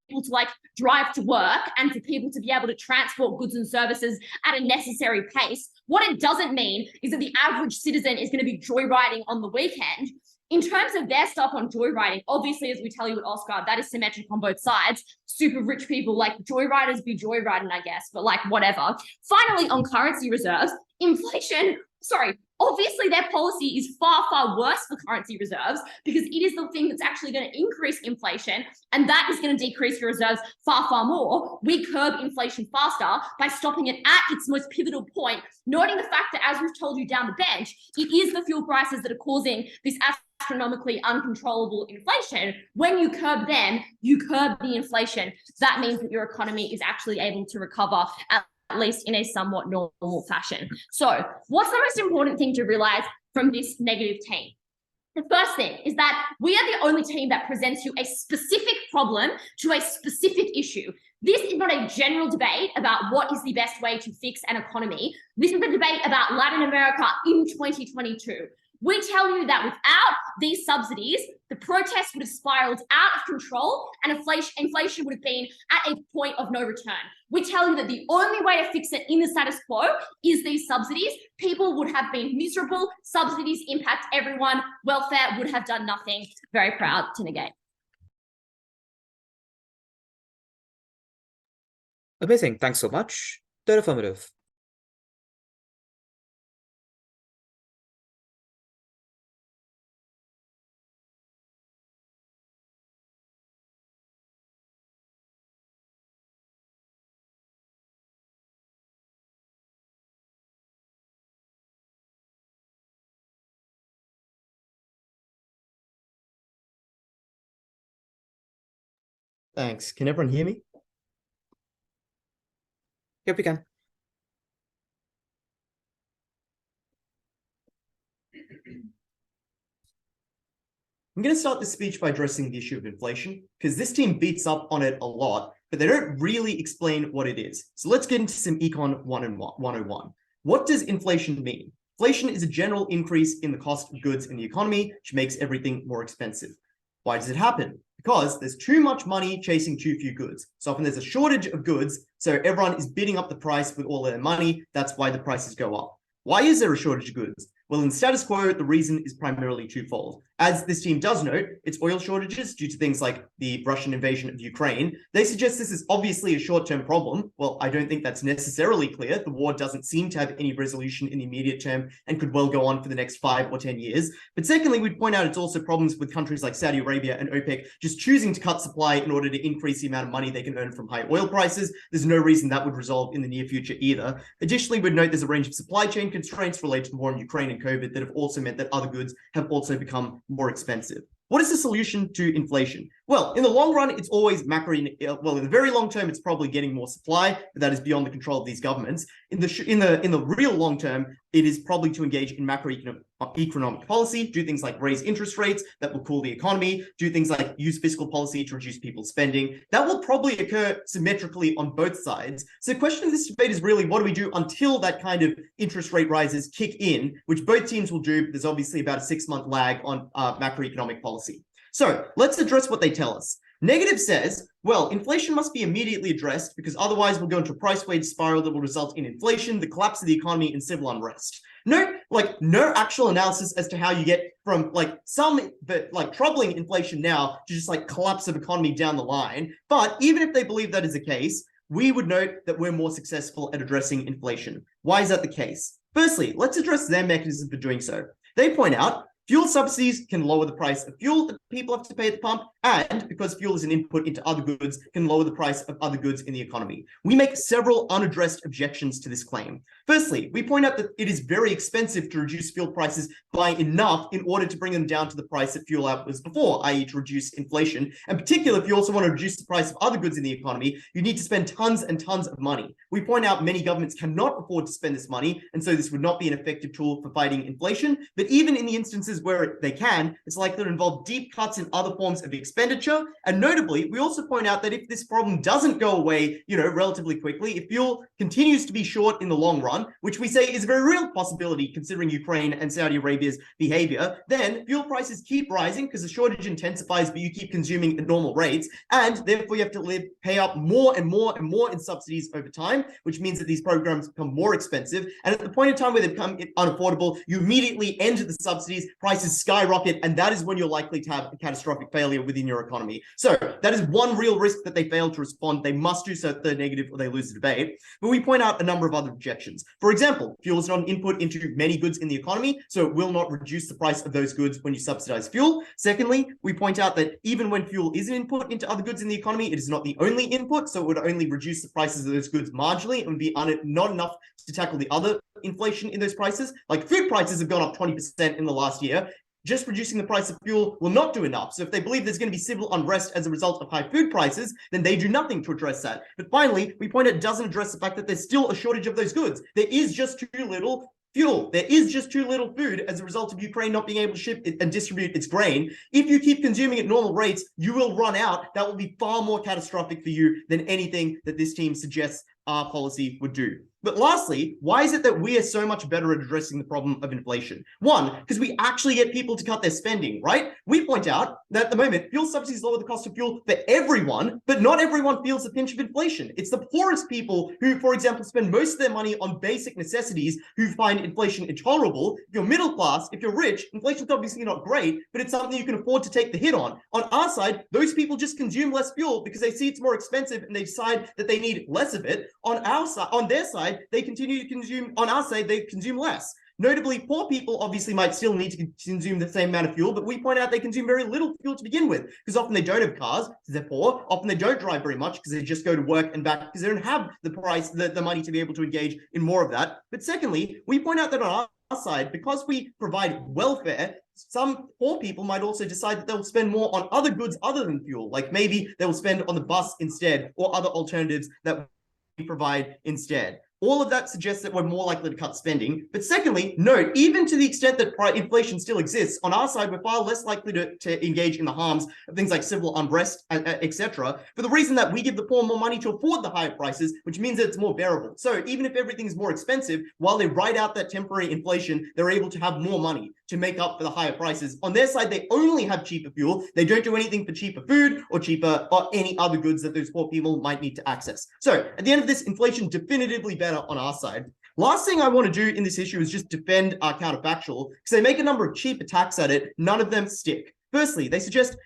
to drive to work and for people to be able to transport goods and services at a necessary pace. What it doesn't mean is that the average citizen is going to be joyriding on the weekend. In terms of their stuff on joyriding, obviously, as we tell you at Oscar, that is symmetric on both sides. Super rich people joyriders be joyriding, I guess, but whatever. Finally, on currency reserves, obviously their policy is far, far worse for currency reserves, because it is the thing that's actually going to increase inflation, and that is going to decrease your reserves far, far more. We curb inflation faster by stopping it at its most pivotal point, noting the fact that, as we've told you down the bench, it is the fuel prices that are causing this astronomically uncontrollable inflation. When you curb them, you curb the inflation. That means that your economy is actually able to recover at least in a somewhat normal fashion. So what's the most important thing to realize from this negative team? The first thing is that we are the only team that presents you a specific problem to a specific issue. This is not a general debate about what is the best way to fix an economy. This is a debate about Latin America in 2022. We tell you that without these subsidies, the protests would have spiraled out of control and inflation would have been at a point of no return. We tell you that the only way to fix it in the status quo is these subsidies. People would have been miserable. Subsidies impact everyone. Welfare would have done nothing. Very proud to negate. Amazing. Thanks so much. Third affirmative. Thanks. Can everyone hear me? Yep, we can. I'm going to start this speech by addressing the issue of inflation, because this team beats up on it a lot, but they don't really explain what it is. So let's get into some Econ 101. What does inflation mean? Inflation is a general increase in the cost of goods in the economy, which makes everything more expensive. Why does it happen? Because there's too much money chasing too few goods. So often there's a shortage of goods, so everyone is bidding up the price with all their money. That's why the prices go up. Why is there a shortage of goods? Well, in status quo, the reason is primarily twofold. As this team does note, it's oil shortages due to things like the Russian invasion of Ukraine. They suggest this is obviously a short-term problem. Well, I don't think that's necessarily clear. The war doesn't seem to have any resolution in the immediate term and could well go on for the next 5 or 10 years. But secondly, we'd point out it's also problems with countries like Saudi Arabia and OPEC just choosing to cut supply in order to increase the amount of money they can earn from high oil prices. There's no reason that would resolve in the near future either. Additionally, we'd note there's a range of supply chain constraints related to the war in Ukraine and COVID that have also meant that other goods have also become more expensive. What is the solution to inflation? Well, in the long run, it's always macro. Well, in the very long term, it's probably getting more supply, but that is beyond the control of these governments. In the real long term, it is probably to engage in macroeconomic policy, do things like raise interest rates that will cool the economy, do things like use fiscal policy to reduce people's spending. That will probably occur symmetrically on both sides. So the question of this debate is really, what do we do until that kind of interest rate rises kick in, which both teams will do, but there's obviously about a 6-month lag on macroeconomic policy. So let's address what they tell us. Negative says, well, inflation must be immediately addressed because otherwise we'll go into a price wage spiral that will result in inflation, the collapse of the economy, and civil unrest. No actual analysis as to how you get from troubling inflation now to just collapse of economy down the line. But even if they believe that is the case, we would note that we're more successful at addressing inflation. Why is that the case? Firstly, let's address their mechanism for doing so. They point out fuel subsidies can lower the price of fuel that people have to pay at the pump, and because fuel is an input into other goods, can lower the price of other goods in the economy. We make several unaddressed objections to this claim. Firstly, we point out that it is very expensive to reduce fuel prices by enough in order to bring them down to the price that fuel was before, i.e. to reduce inflation. In particular, if you also want to reduce the price of other goods in the economy, you need to spend tons and tons of money. We point out many governments cannot afford to spend this money, and so this would not be an effective tool for fighting inflation. But even in the instances where they can, it's likely to involve deep cuts in other forms of expenditure. And notably, we also point out that if this problem doesn't go away, relatively quickly, if fuel continues to be short in the long run, which we say is a very real possibility considering Ukraine and Saudi Arabia's behavior, then fuel prices keep rising because the shortage intensifies, but you keep consuming at normal rates. And therefore, you have to pay up more and more and more in subsidies over time, which means that these programs become more expensive. And at the point in time where they become unaffordable, you immediately end the subsidies, prices skyrocket, and that is when you're likely to have a catastrophic failure within your economy. So that is one real risk that they fail to respond. They must do so at the negative or they lose the debate. But we point out a number of other objections. For example, fuel is not an input into many goods in the economy, so it will not reduce the price of those goods when you subsidize fuel. Secondly, we point out that even when fuel is an input into other goods in the economy, it is not the only input, so it would only reduce the prices of those goods marginally. It would be not enough to tackle the other inflation in those prices. Like food prices have gone up 20% in the last year. Just reducing the price of fuel will not do enough. So if they believe there's going to be civil unrest as a result of high food prices, then they do nothing to address that. But finally, we point out it doesn't address the fact that there's still a shortage of those goods. There is just too little fuel. There is just too little food as a result of Ukraine not being able to ship and distribute its grain. If you keep consuming at normal rates, you will run out. That will be far more catastrophic for you than anything that this team suggests our policy would do. But lastly, why is it that we are so much better at addressing the problem of inflation? One, because we actually get people to cut their spending, right? We point out that at the moment, fuel subsidies lower the cost of fuel for everyone, but not everyone feels the pinch of inflation. It's the poorest people who, for example, spend most of their money on basic necessities who find inflation intolerable. If you're middle class, if you're rich, inflation's obviously not great, but it's something you can afford to take the hit on. On our side, those people just consume less fuel because they see it's more expensive and they decide that they need less of it. On their side, they continue to consume. On our side, they consume less. Notably, poor people obviously might still need to consume the same amount of fuel, but we point out they consume very little fuel to begin with, because often they don't have cars because they're poor. Often they don't drive very much because they just go to work and back because they don't have the money to be able to engage in more of that. But secondly, we point out that on our side, because we provide welfare, some poor people might also decide that they'll spend more on other goods other than fuel, like maybe they'll spend on the bus instead or other alternatives that we provide instead. All of that suggests that we're more likely to cut spending. But secondly, note, even to the extent that inflation still exists, on our side, we're far less likely to engage in the harms of things like civil unrest, etc., for the reason that we give the poor more money to afford the higher prices, which means that it's more bearable. So even if everything's more expensive, while they ride out that temporary inflation, they're able to have more money to make up for the higher prices. On their side, they only have cheaper fuel. They don't do anything for cheaper food or any other goods that those poor people might need to access. So at the end of this, inflation definitively better on our side. Last thing I want to do in this issue is just defend our counterfactual, because they make a number of cheap attacks at it. None of them stick. Firstly, they suggest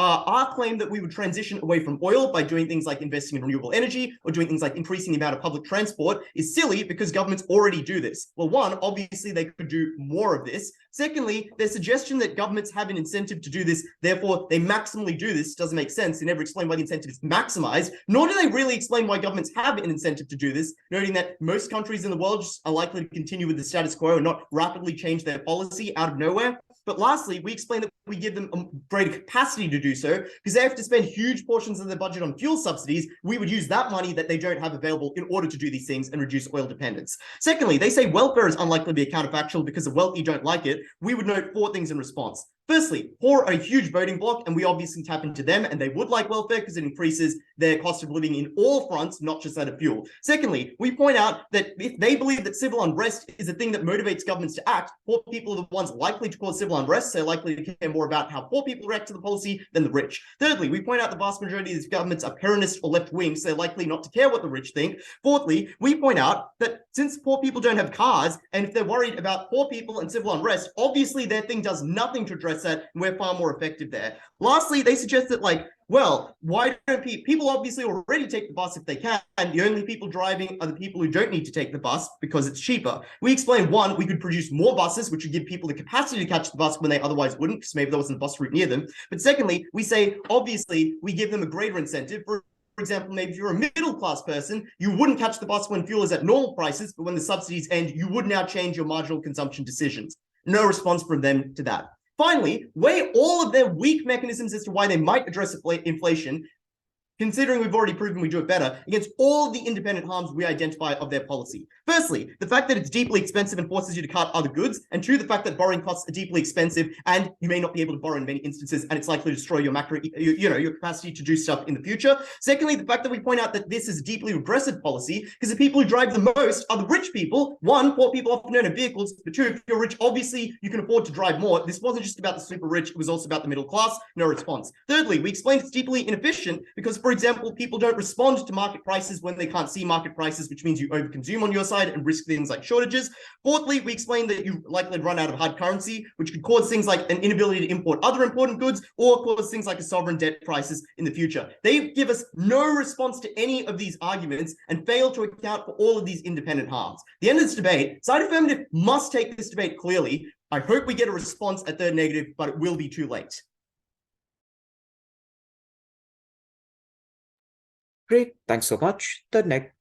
our claim that we would transition away from oil by doing things like investing in renewable energy or doing things like increasing the amount of public transport is silly because governments already do this. Well, one, obviously they could do more of this. Secondly, their suggestion that governments have an incentive to do this, therefore they maximally do this, doesn't make sense. They never explain why the incentive is maximized, nor do they really explain why governments have an incentive to do this, noting that most countries in the world just are likely to continue with the status quo and not rapidly change their policy out of nowhere. But lastly, we explain that we give them a greater capacity to do so because they have to spend huge portions of their budget on fuel subsidies. We would use that money that they don't have available in order to do these things and reduce oil dependence. Secondly, they say welfare is unlikely to be a counterfactual because the wealthy don't like it. We would note 4 things in response. Firstly, poor are a huge voting bloc, and we obviously tap into them, and they would like welfare because it increases their cost of living in all fronts, not just that of fuel. Secondly, we point out that if they believe that civil unrest is a thing that motivates governments to act, poor people are the ones likely to cause civil unrest, so they're likely to care more about how poor people react to the policy than the rich. Thirdly, we point out the vast majority of these governments are Peronist or left-wing, so they're likely not to care what the rich think. Fourthly, we point out that since poor people don't have cars, and if they're worried about poor people and civil unrest, obviously their thing does nothing to address that, and we're far more effective there. Lastly, they suggest that, like, well, why don't people obviously already take the bus if they can, and the only people driving are the people who don't need to take the bus because it's cheaper. We explain, one, we could produce more buses, which would give people the capacity to catch the bus when they otherwise wouldn't, because maybe there wasn't a bus route near them. But secondly, we say, obviously, we give them a greater incentive. For example, maybe if you're a middle-class person, you wouldn't catch the bus when fuel is at normal prices, but when the subsidies end, you would now change your marginal consumption decisions. No response from them to that. Finally, weigh all of their weak mechanisms as to why they might address inflation, considering we've already proven we do it better, against all of the independent harms we identify of their policy. Firstly, the fact that it's deeply expensive and forces you to cut other goods, and two, the fact that borrowing costs are deeply expensive and you may not be able to borrow in many instances, and it's likely to destroy your your capacity to do stuff in the future. Secondly, the fact that we point out that this is a deeply regressive policy because the people who drive the most are the rich people. One, poor people often don't have vehicles, but two, if you're rich, obviously you can afford to drive more. This wasn't just about the super rich, it was also about the middle class. No response. Thirdly, we explained it's deeply inefficient because, for example, people don't respond to market prices when they can't see market prices, which means you overconsume on your side and risk things like shortages. Fourthly, we explained that you likely run out of hard currency, which could cause things like an inability to import other important goods or cause things like a sovereign debt crisis in the future. They give us no response to any of these arguments and fail to account for all of these independent harms. The end of this debate, side affirmative must take this debate clearly. I hope we get a response at third negative, but it will be too late. Great, thanks so much. The next.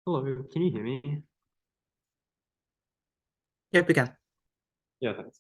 Hello, can you hear me? Yep, we can. Yeah, thanks.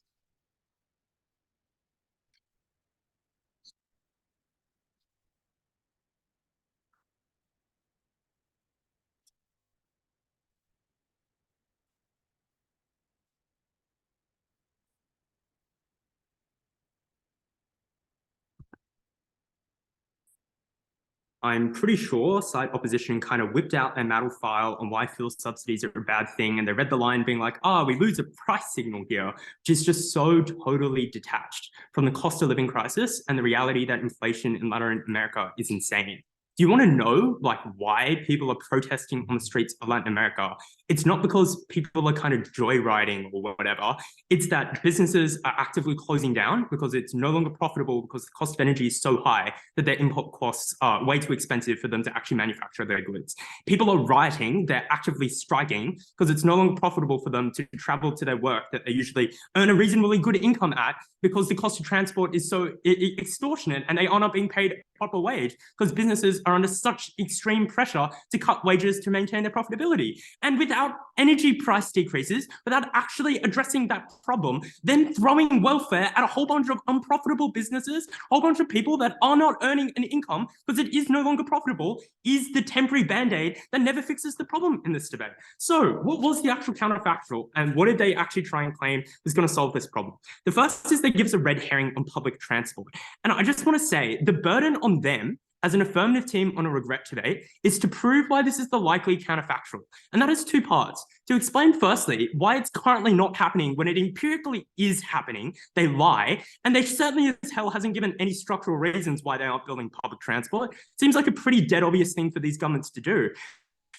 I'm pretty sure side opposition kind of whipped out their battle file on why fuel subsidies are a bad thing. And they read the line being like, we lose a price signal here, which is just so totally detached from the cost of living crisis and the reality that inflation in Latin America is insane. Do you want to know why people are protesting on the streets of Latin America? It's not because people are kind of joyriding or whatever. It's that businesses are actively closing down because it's no longer profitable because the cost of energy is so high that their input costs are way too expensive for them to actually manufacture their goods. People are rioting, they're actively striking because it's no longer profitable for them to travel to their work that they usually earn a reasonably good income at because the cost of transport is so extortionate and they are not being paid proper wage because businesses are under such extreme pressure to cut wages to maintain their profitability. And without energy price decreases, without actually addressing that problem, then throwing welfare at a whole bunch of unprofitable businesses, a whole bunch of people that are not earning an income because it is no longer profitable, is the temporary band-aid that never fixes the problem in this debate. So what was the actual counterfactual and what did they actually try and claim was going to solve this problem? The first is they give us a red herring on public transport. And I just want to say the burden on them as an affirmative team on a regret debate is to prove why this is the likely counterfactual. And that has two parts. To explain firstly why it's currently not happening when it empirically is happening, they lie, and they certainly as hell hasn't given any structural reasons why they aren't building public transport. Seems like a pretty dead obvious thing for these governments to do.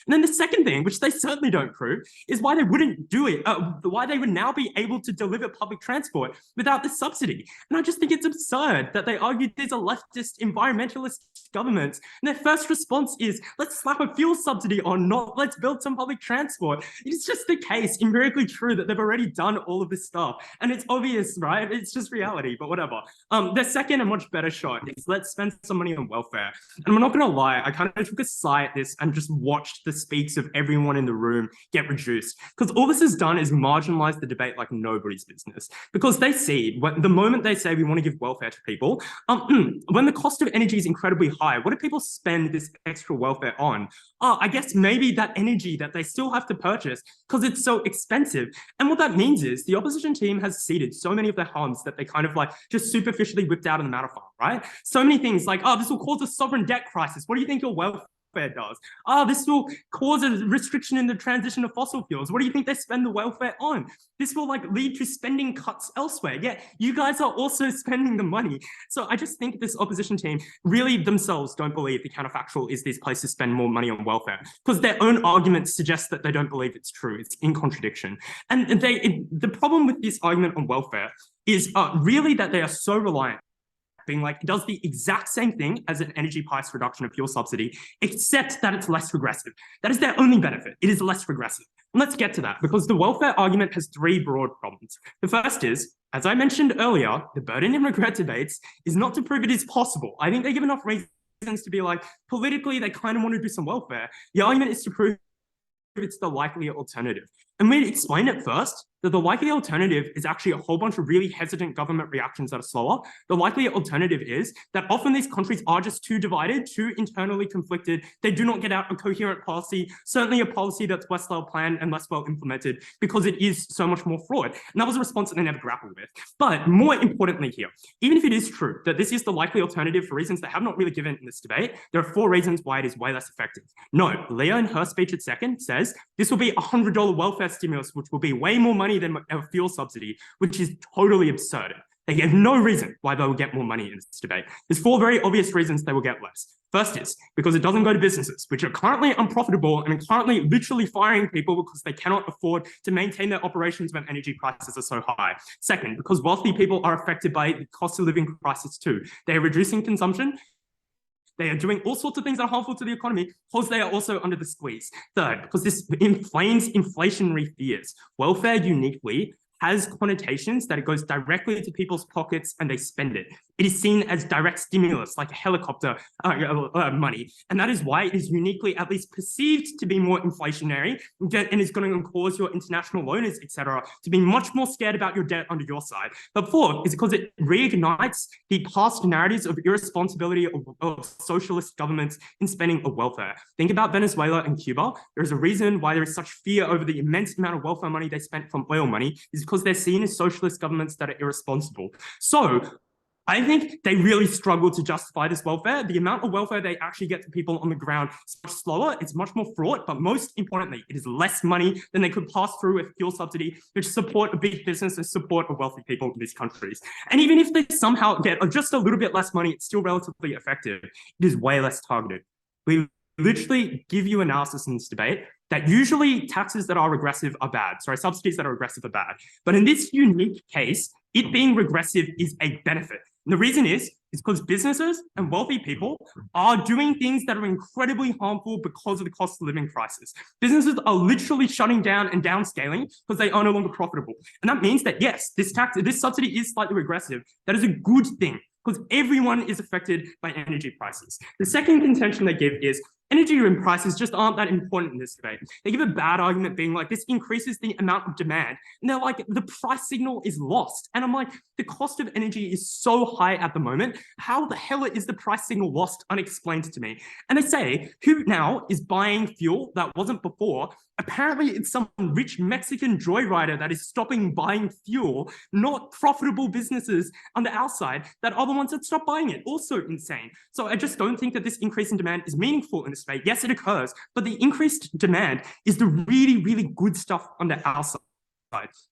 And then the second thing, which they certainly don't prove, is why they wouldn't do it, why they would now be able to deliver public transport without the subsidy. And I just think it's absurd that they argue these are leftist, environmentalist governments. And their first response is, let's slap a fuel subsidy on, not let's build some public transport. It's just the case, empirically true, that they've already done all of this stuff. And it's obvious, right? It's just reality, but whatever. The second and much better shot is let's spend some money on welfare. And I'm not going to lie, I kind of took a sigh at this and just watched the speaks of everyone in the room get reduced, because all this has done is marginalize the debate like nobody's business, because they see the moment they say we want to give welfare to people, when the cost of energy is incredibly high, what do people spend this extra welfare on? I guess maybe that energy that they still have to purchase because it's so expensive. And what that means is the opposition team has ceded so many of their harms that they kind of like just superficially whipped out in the matter file, right? So many things like, this will cause a sovereign debt crisis. What do you think your welfare does? This will cause a restriction in the transition to fossil fuels. What do you think they spend the welfare on? This will like lead to spending cuts elsewhere. Yeah, you guys are also spending the money. So I just think this opposition team really themselves don't believe the counterfactual is these places spend more money on welfare, because their own arguments suggest that they don't believe it's true. It's in contradiction. And the problem with this argument on welfare is really that they are so reliant, being like, it does the exact same thing as an energy price reduction of fuel subsidy, except that it's less regressive. That is their only benefit. It is less regressive. And let's get to that, because the welfare argument has three broad problems. The first is, as I mentioned earlier, the burden in regret debates is not to prove it is possible. I think they give enough reasons to be like, politically, they kind of want to do some welfare. The argument is to prove it's the likely alternative. And we explain it first, that the likely alternative is actually a whole bunch of really hesitant government reactions that are slower. The likely alternative is that often these countries are just too divided, too internally conflicted. They do not get out a coherent policy, certainly a policy that's less well planned and less well implemented, because it is so much more flawed. And that was a response that they never grappled with. But more importantly here, even if it is true that this is the likely alternative for reasons they have not really given in this debate, there are 4 reasons why it is way less effective. No, Leah in her speech at second says this will be a $100 welfare stimulus, which will be way more money than a fuel subsidy, which is totally absurd. They gave no reason why they will get more money in this debate. There's 4 very obvious reasons they will get less. First is because it doesn't go to businesses, which are currently unprofitable and are currently literally firing people because they cannot afford to maintain their operations when energy prices are so high. Second, because wealthy people are affected by the cost of living crisis too. They are reducing consumption. They are doing all sorts of things that are harmful to the economy because they are also under the squeeze. Third, because this inflames inflationary fears. Welfare uniquely has connotations that it goes directly into people's pockets and they spend it. It is seen as direct stimulus, like helicopter money. And that is why it is uniquely at least perceived to be more inflationary and is going to cause your international loaners, etc., to be much more scared about your debt under your side. But fourth is because it reignites the past narratives of irresponsibility of socialist governments in spending of welfare. Think about Venezuela and Cuba. There's a reason why there is such fear over the immense amount of welfare money they spent from oil money, is because they're seen as socialist governments that are irresponsible. So I think they really struggle to justify this welfare. The amount of welfare they actually get to people on the ground is much slower, it's much more fraught, but most importantly, it is less money than they could pass through with fuel subsidy, which support a big business and support a wealthy people in these countries. And even if they somehow get just a little bit less money, it's still relatively effective. It is way less targeted. We literally give you analysis in this debate that usually taxes that are regressive are bad. Sorry, subsidies that are regressive are bad. But in this unique case, it being regressive is a benefit. And the reason is because businesses and wealthy people are doing things that are incredibly harmful because of the cost of living crisis. Businesses are literally shutting down and downscaling because they are no longer profitable. And that means that, yes, this subsidy is slightly regressive. That is a good thing because everyone is affected by energy prices. The second contention they give is energy and prices just aren't that important in this debate. They give a bad argument being like, this increases the amount of demand. And they're like, the price signal is lost. And I'm like, the cost of energy is so high at the moment. How the hell is the price signal lost? Unexplained to me. And they say, who now is buying fuel that wasn't before? Apparently, it's some rich Mexican joyrider that is stopping buying fuel, not profitable businesses on the outside that are the ones that stop buying it. Also insane. So I just don't think that this increase in demand is meaningful in this debate. Yes, it occurs, but the increased demand is the really, really good stuff on the outside.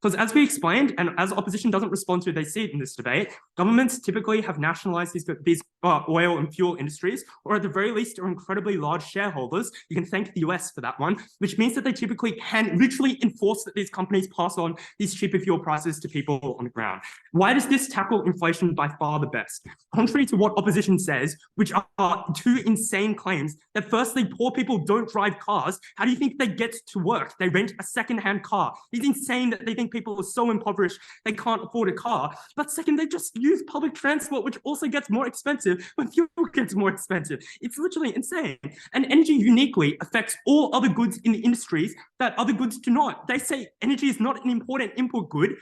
Because as we explained, and as opposition doesn't respond to, they see it in this debate, governments typically have nationalized these oil and fuel industries, or at the very least are incredibly large shareholders. You can thank the US for that one, which means that they typically can literally enforce that these companies pass on these cheaper fuel prices to people on the ground. Why does this tackle inflation by far the best? Contrary to what opposition says, which are two insane claims, that firstly, poor people don't drive cars. How do you think they get to work? They rent a second-hand car. It's insane that they think people are so impoverished they can't afford a car. But second, they just use public transport, which also gets more expensive when fuel gets more expensive. It's literally insane. And energy uniquely affects all other goods in the industries that other goods do not. They say energy is not an important input good.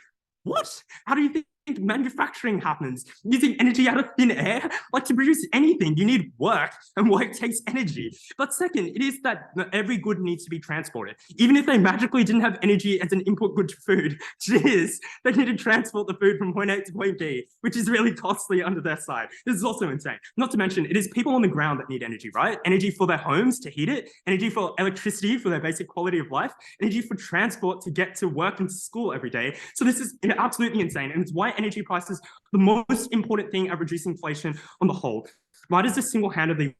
What? How do you think manufacturing happens? Using energy out of thin air? Like, to produce anything, you need work, and work takes energy. But second, it is that every good needs to be transported. Even if they magically didn't have energy as an input good to food, they need to transport the food from point A to point B, which is really costly under their side. This is also insane. Not to mention, it is people on the ground that need energy, right? Energy for their homes to heat it, energy for electricity for their basic quality of life, energy for transport to get to work and to school every day. So this is absolutely insane, and it's why energy prices the most important thing at reducing inflation on the whole. Why does this single-handedly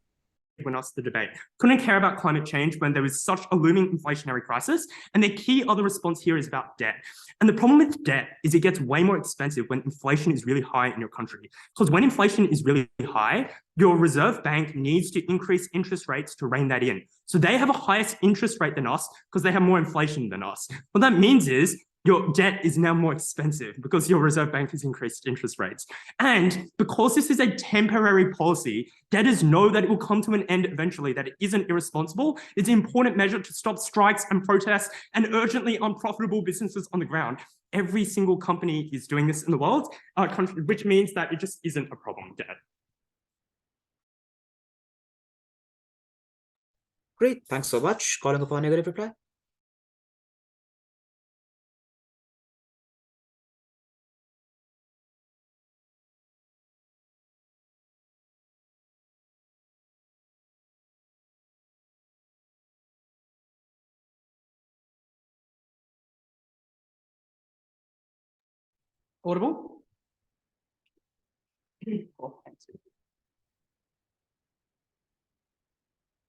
win us the debate? Couldn't care about climate change when there was such a looming inflationary crisis, and the key other response here is about debt. And the problem with debt is it gets way more expensive when inflation is really high in your country. Because when inflation is really high, your reserve bank needs to increase interest rates to rein that in. So they have a higher interest rate than us because they have more inflation than us. What that means is your debt is now more expensive because your reserve bank has increased interest rates. And because this is a temporary policy, debtors know that it will come to an end eventually, that it isn't irresponsible. It's an important measure to stop strikes and protests and urgently unprofitable businesses on the ground. Every single company is doing this in the world, which means that it just isn't a problem, debt. Great, thanks so much. Calling upon negative reply. Audible?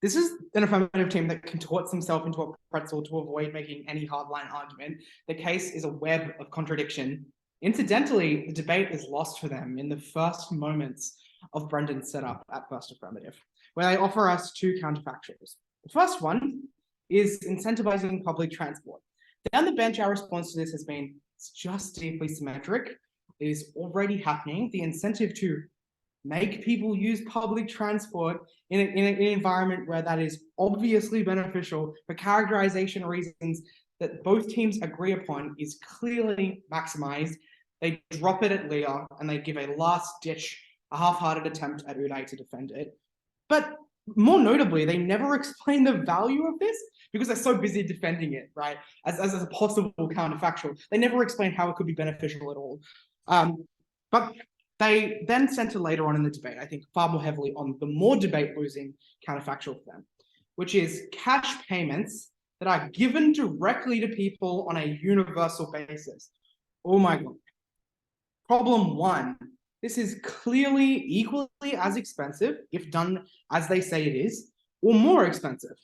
This is an affirmative team that contorts himself into a pretzel to avoid making any hardline argument. The case is a web of contradiction. Incidentally, the debate is lost for them in the first moments of Brendan's setup at First Affirmative, where they offer us two counterfactuals. The first one is incentivizing public transport. Down the bench, our response to this has been, it's just deeply symmetric. It is already happening. The incentive to make people use public transport in an environment where that is obviously beneficial for characterization reasons that both teams agree upon is clearly maximized. They drop it at Leah and they give a last-ditch, a half-hearted attempt at Udai to defend it. But more notably, they never explain the value of this because they're so busy defending it, right? As a possible counterfactual. They never explain how it could be beneficial at all. But they then center later on in the debate, I think, far more heavily on the more debate-losing counterfactual for them, which is cash payments that are given directly to people on a universal basis. Oh my God. Problem one, this is clearly equally as expensive, if done as they say it is, or more expensive.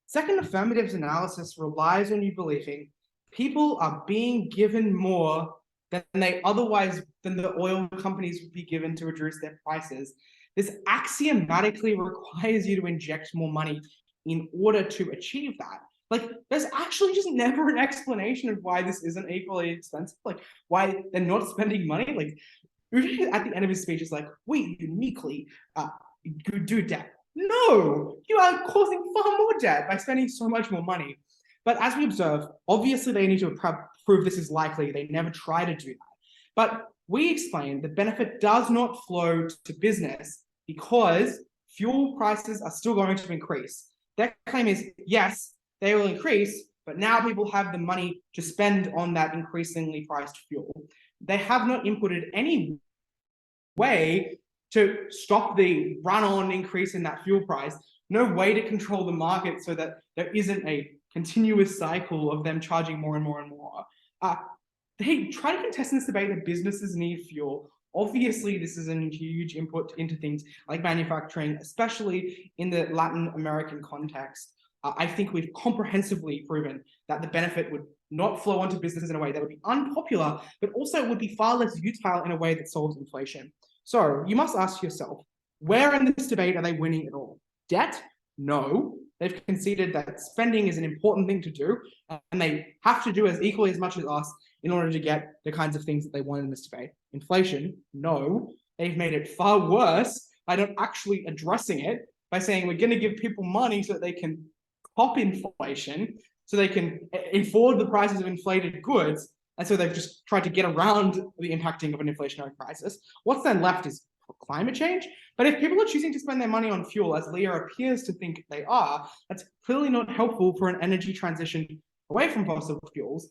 Second Affirmative's analysis relies on you believing people are being given more than the oil companies would be given to reduce their prices. This axiomatically requires you to inject more money in order to achieve that. Like, there's actually just never an explanation of why this isn't equally expensive, like why they're not spending money. Like, at the end of his speech is like, we uniquely do debt. No, you are causing far more debt by spending so much more money. But as we observe, obviously they need to prove this is likely. They never try to do that. But we explain the benefit does not flow to business because fuel prices are still going to increase. Their claim is, yes, they will increase, but now people have the money to spend on that increasingly priced fuel. They have not inputted any way to stop the run-on increase in that fuel price, no way to control the market so that there isn't a continuous cycle of them charging more and more and more. They try to contest in this debate that businesses need fuel. Obviously, this is a huge input into things like manufacturing, especially in the Latin American context. I think we've comprehensively proven that the benefit would not flow onto businesses in a way that would be unpopular, but also would be far less utile in a way that solves inflation. So you must ask yourself, where in this debate are they winning at all? Debt? No. They've conceded that spending is an important thing to do, and they have to do as equally as much as us in order to get the kinds of things that they want in this debate. Inflation? No. They've made it far worse by not actually addressing it, by saying we're going to give people money so that they can cop inflation, so they can afford the prices of inflated goods, and so they've just tried to get around the impacting of an inflationary crisis. What's then left is climate change. But if people are choosing to spend their money on fuel, as Leah appears to think they are, that's clearly not helpful for an energy transition away from fossil fuels.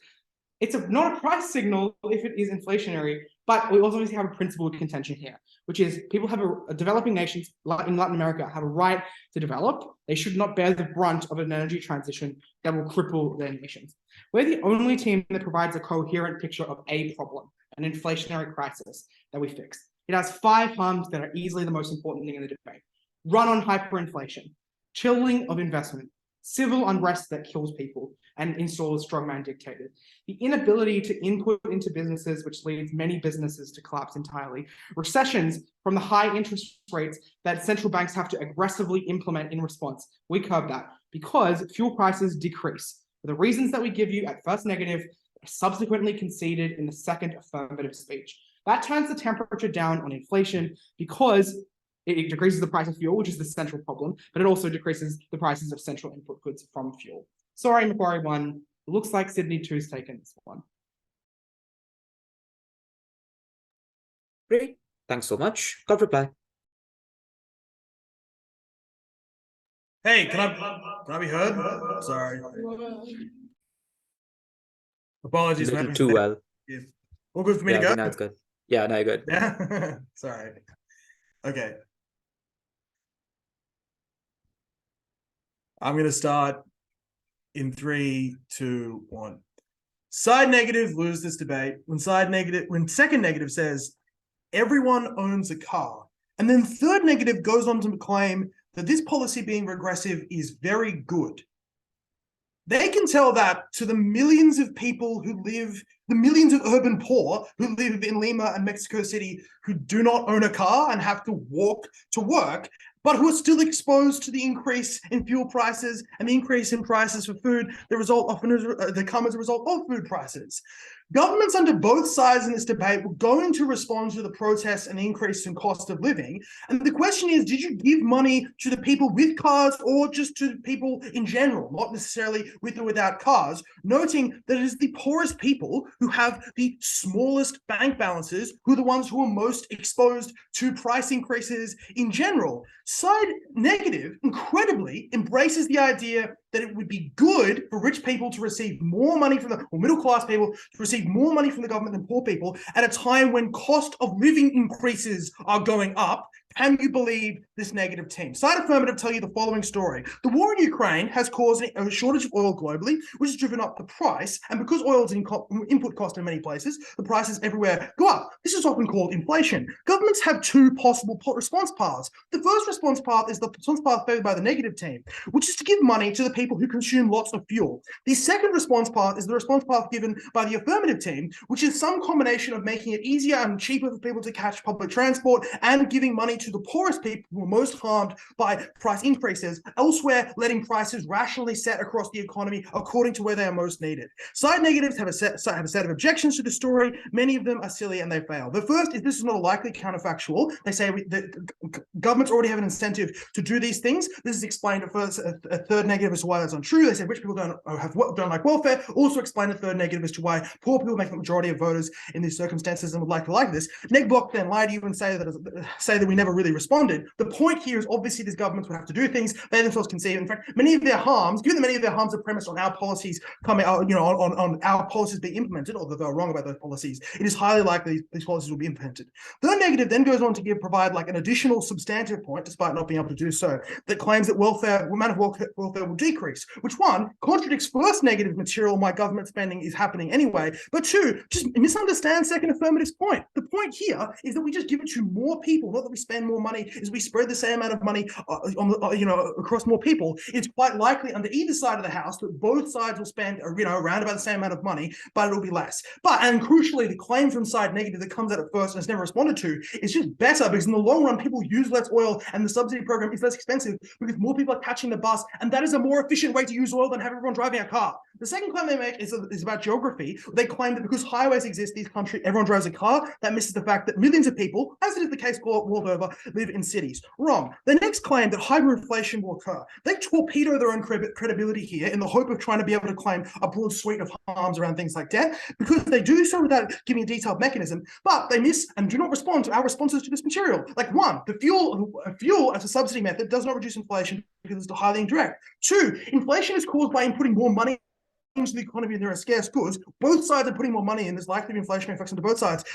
It's not a price signal if it is inflationary, but we also have a principled contention here, which is people have developing nations in Latin America have a right to develop. They should not bear the brunt of an energy transition that will cripple their nations. We're the only team that provides a coherent picture of a problem, an inflationary crisis that we fix. It has 5 harms that are easily the most important thing in the debate. Run on hyperinflation, chilling of investment, civil unrest that kills people and installs strongman dictators, the inability to input into businesses, which leads many businesses to collapse entirely, recessions from the high interest rates that central banks have to aggressively implement in response. We curb that because fuel prices decrease. For the reasons that we give you at first negative, are subsequently conceded in the second affirmative speech. That turns the temperature down on inflation because it decreases the price of fuel, which is the central problem, but it also decreases the prices of central input goods from fuel. Sorry, Macquarie 1. Looks like Sydney 2's taken this one. Great. Thanks so much. Got reply. Hey, can I be heard? Sorry. Apologies, Little man. too well. Yeah. All good for me Yeah, to I go? think that's good. Yeah, no, you're good. Yeah. Sorry. Okay. I'm going to start in 3, 2, 1. Side negative lose this debate when second negative says everyone owns a car. And then third negative goes on to claim that this policy being regressive is very good. They can tell that to the millions of people who live, the millions of urban poor who live in Lima and Mexico City who do not own a car and have to walk to work, but who are still exposed to the increase in fuel prices and the increase in prices for food that come as a result of food prices. Governments under both sides in this debate were going to respond to the protests and the increase in cost of living. And the question is, did you give money to the people with cars or just to people in general, not necessarily with or without cars, noting that it is the poorest people who have the smallest bank balances, who are the ones who are most exposed to price increases in general. Side negative, incredibly, embraces the idea that it would be good for rich people to receive more money from or middle class people to receive more money from the government than poor people at a time when cost of living increases are going up. Can you believe this negative team? Side affirmative tell you the following story. The war in Ukraine has caused a shortage of oil globally, which has driven up the price. And because oil is an input cost in many places, the prices everywhere go up. This is often called inflation. Governments have 2 possible response paths. The first response path is the response path favored by the negative team, which is to give money to the people who consume lots of fuel. The second response path is the response path given by the affirmative team, which is some combination of making it easier and cheaper for people to catch public transport and giving money to to the poorest people who are most harmed by price increases, elsewhere letting prices rationally set across the economy according to where they are most needed. Side negatives have a set of objections to the story. Many of them are silly and they fail. The first is this is not a likely counterfactual. They say that governments already have an incentive to do these things. This is explained at first, a third negative as to why that's untrue. They say rich people don't like welfare. Also explain a third negative as to why poor people make the majority of voters in these circumstances and would like this. Neg Block then lie to you and say that we never really responded. The point here is obviously these governments would have to do things they themselves conceive. In fact, many of their harms, given that many of their harms are premised on our policies coming out, on our policies being implemented, although they're wrong about those policies, it is highly likely these policies will be implemented. Third negative then goes on to provide like an additional substantive point, despite not being able to do so, that claims that the amount of welfare will decrease, which one, contradicts first negative material why government spending is happening anyway, but two, just misunderstands second affirmative's point. The point here is that we just give it to more people, not that we spend more money, is we spread the same amount of money across more people. It's quite likely under either side of the house that both sides will spend around about the same amount of money, but it'll be less. And crucially, the claim from side negative that comes out at first and is never responded to is just better, because in the long run, people use less oil and the subsidy program is less expensive because more people are catching the bus, and that is a more efficient way to use oil than have everyone driving a car. The second claim they make is about geography. They claim that because highways exist, everyone drives a car. That misses the fact that millions of people, as it is the case world over, live in cities. Wrong. The next claim that hyperinflation will occur. They torpedo their own credibility here in the hope of trying to be able to claim a broad suite of harms around things like debt, because they do so without giving a detailed mechanism, but they miss and do not respond to our responses to this material. Like one, the fuel as a subsidy method does not reduce inflation because it's highly indirect. Two, inflation is caused by inputting more money into the economy and there are scarce goods. Both sides are putting more money in. There's likely to be inflationary effects into both sides.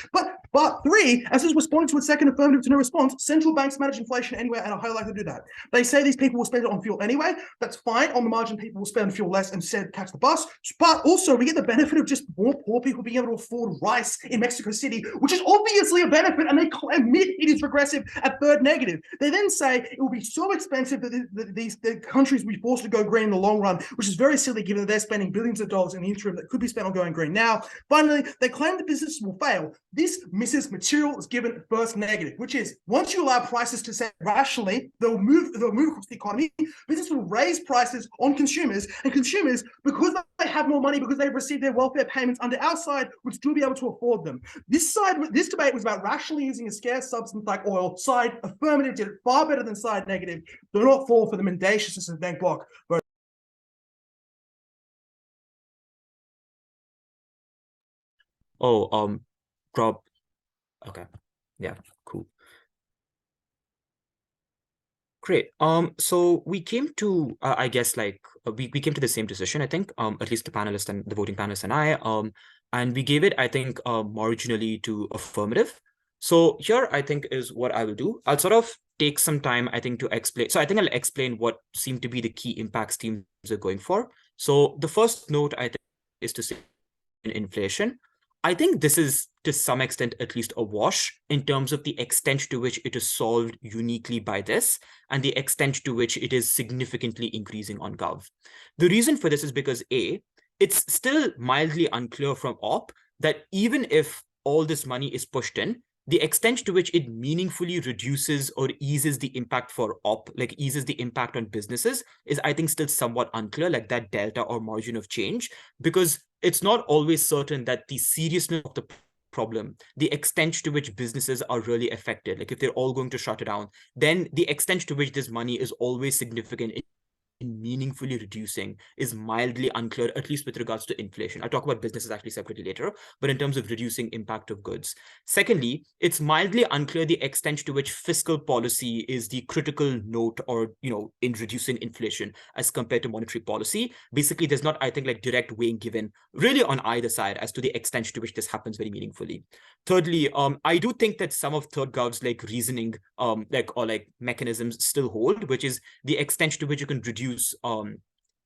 But three, as is responding to a second affirmative to no response, central banks manage inflation anyway and are highly likely to do that. They say these people will spend it on fuel anyway. That's fine. On the margin, people will spend fuel less and instead catch the bus. But also, we get the benefit of just more poor people being able to afford rice in Mexico City, which is obviously a benefit, and they admit it is regressive at third negative. They then say it will be so expensive that the countries will be forced to go green in the long run, which is very silly given that they're spending billions of dollars in the interim that could be spent on going green now. Finally, they claim the businesses will fail. This misses material is given first negative, which is once you allow prices to set rationally, they'll move across the economy. Business will raise prices on consumers, and consumers, because they have more money, because they've received their welfare payments under our side, would still be able to afford them. This debate was about rationally using a scarce substance like oil. Side affirmative did it far better than side negative. Do not fall for the mendaciousness of Bank Block. Rob. Okay. Yeah, cool. Great. So we came to, I guess, we came to the same decision, I think, at least the panelists and the voting panelists and I, and we gave it, I think, marginally to affirmative. So here, I think, is what I will do. I'll sort of take some time, I think, to explain. So I think I'll explain what seem to be the key impacts teams are going for. So the first note, I think, is to say inflation. I think this is, to some extent, at least a wash in terms of the extent to which it is solved uniquely by this and the extent to which it is significantly increasing on Gov. The reason for this is because A, it's still mildly unclear from OP that even if all this money is pushed in, the extent to which it meaningfully reduces or eases the impact for OP, like eases the impact on businesses, is, I think, still somewhat unclear, like that delta or margin of change, because it's not always certain that the seriousness of the problem, the extent to which businesses are really affected, like if they're all going to shut it down, then the extent to which this money is always significant in meaningfully reducing is mildly unclear, at least with regards to inflation. I'll talk about businesses actually separately later, but in terms of reducing impact of goods. Secondly, it's mildly unclear the extent to which fiscal policy is the critical note or, in reducing inflation as compared to monetary policy. Basically, there's not, I think, like direct weighing given really on either side as to the extent to which this happens very meaningfully. Thirdly, I do think that some of third gov's reasoning or mechanisms still hold, which is the extent to which you can reduce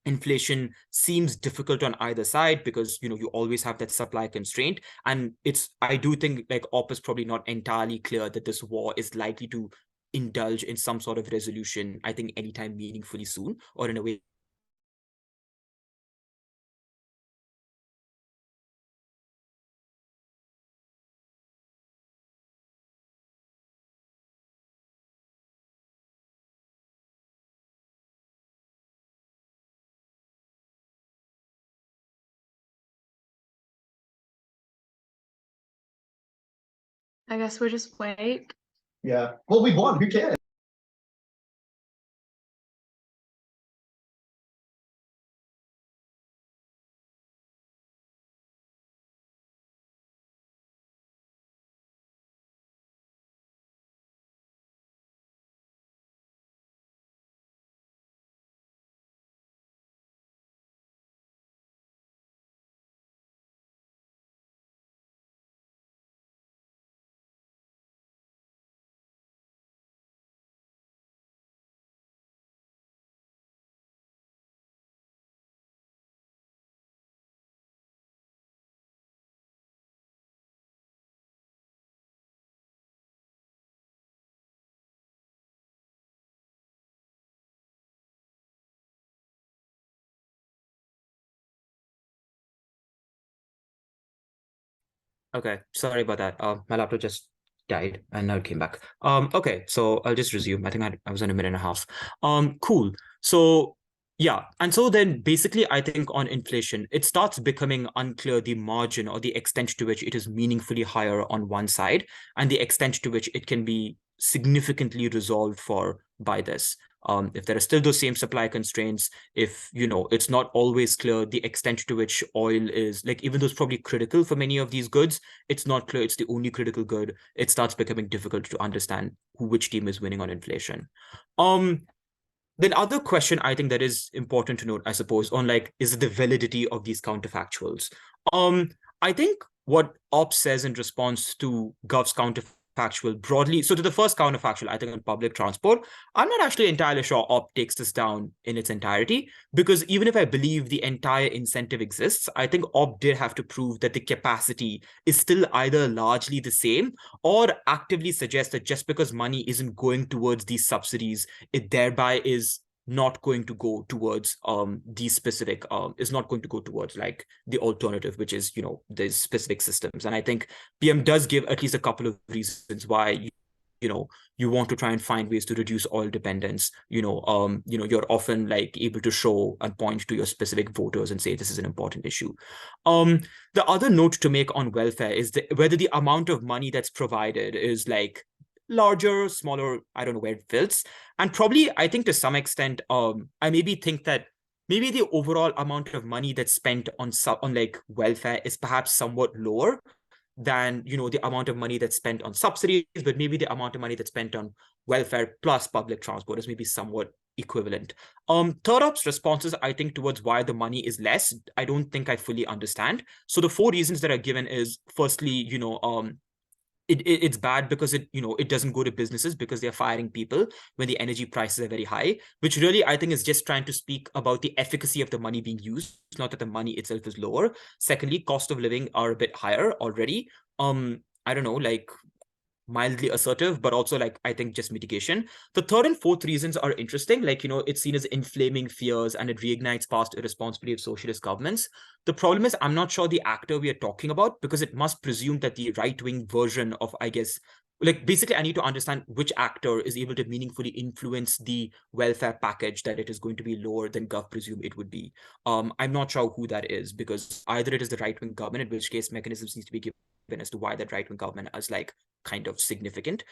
inflation seems difficult on either side because you always have that supply constraint, and I do think OP is probably not entirely clear that this war is likely to indulge in some sort of resolution, I think, anytime meaningfully soon, or in a way I guess we'll just wait. Yeah. Well, we won. Who cares? Okay, sorry about that. My laptop just died and now it came back. Okay, so I'll just resume. I think I was in a minute and a half. Cool. So yeah, and so then basically I think on inflation, it starts becoming unclear the margin or the extent to which it is meaningfully higher on one side and the extent to which it can be significantly resolved for by this. If there are still those same supply constraints, if, you know, it's not always clear the extent to which oil is, like, even though it's probably critical for many of these goods, it's not clear it's the only critical good. It starts becoming difficult to understand which team is winning on inflation. Then other question I think that is important to note, I suppose, on like, is the validity of these counterfactuals. I think what Ops says in response to Gov's counterfactual broadly, so to the first counterfactual, I think on public transport, I'm not actually entirely sure Op takes this down in its entirety, because even if I believe the entire incentive exists, I think Op did have to prove that the capacity is still either largely the same or actively suggest that just because money isn't going towards these subsidies, it thereby is not going to go towards these specific is not going to go towards like the alternative, which is, you know, these specific systems. And I think PM does give at least a couple of reasons why you know, you want to try and find ways to reduce oil dependence. You're often like able to show and point to your specific voters and say this is an important issue. The other note to make on welfare is whether the amount of money that's provided is like larger, smaller, I don't know where it fits. And probably, I think to some extent, I maybe think that maybe the overall amount of money that's spent on like welfare is perhaps somewhat lower than, you know, the amount of money that's spent on subsidies, but maybe the amount of money that's spent on welfare plus public transport is maybe somewhat equivalent. Third Op's responses, I think, towards why the money is less, I don't think I fully understand. So the 4 reasons that are given is, firstly, you know, it's bad because it doesn't go to businesses because they're firing people when the energy prices are very high, which really I think is just trying to speak about the efficacy of the money being used, not that the money itself is lower. Secondly, cost of living are a bit higher already. I don't know, like mildly assertive, but also like I think just mitigation. The third and fourth reasons are interesting. Like, you know, it's seen as inflaming fears and it reignites past irresponsibility of socialist governments. The problem is I'm not sure the actor we are talking about, because it must presume that the right-wing version of, I guess, like basically I need to understand which actor is able to meaningfully influence the welfare package that it is going to be lower than Gov presume it would be. I'm not sure who that is, because either it is the right-wing government, in which case mechanisms need to be given as to why that right-wing government is like kind of significant,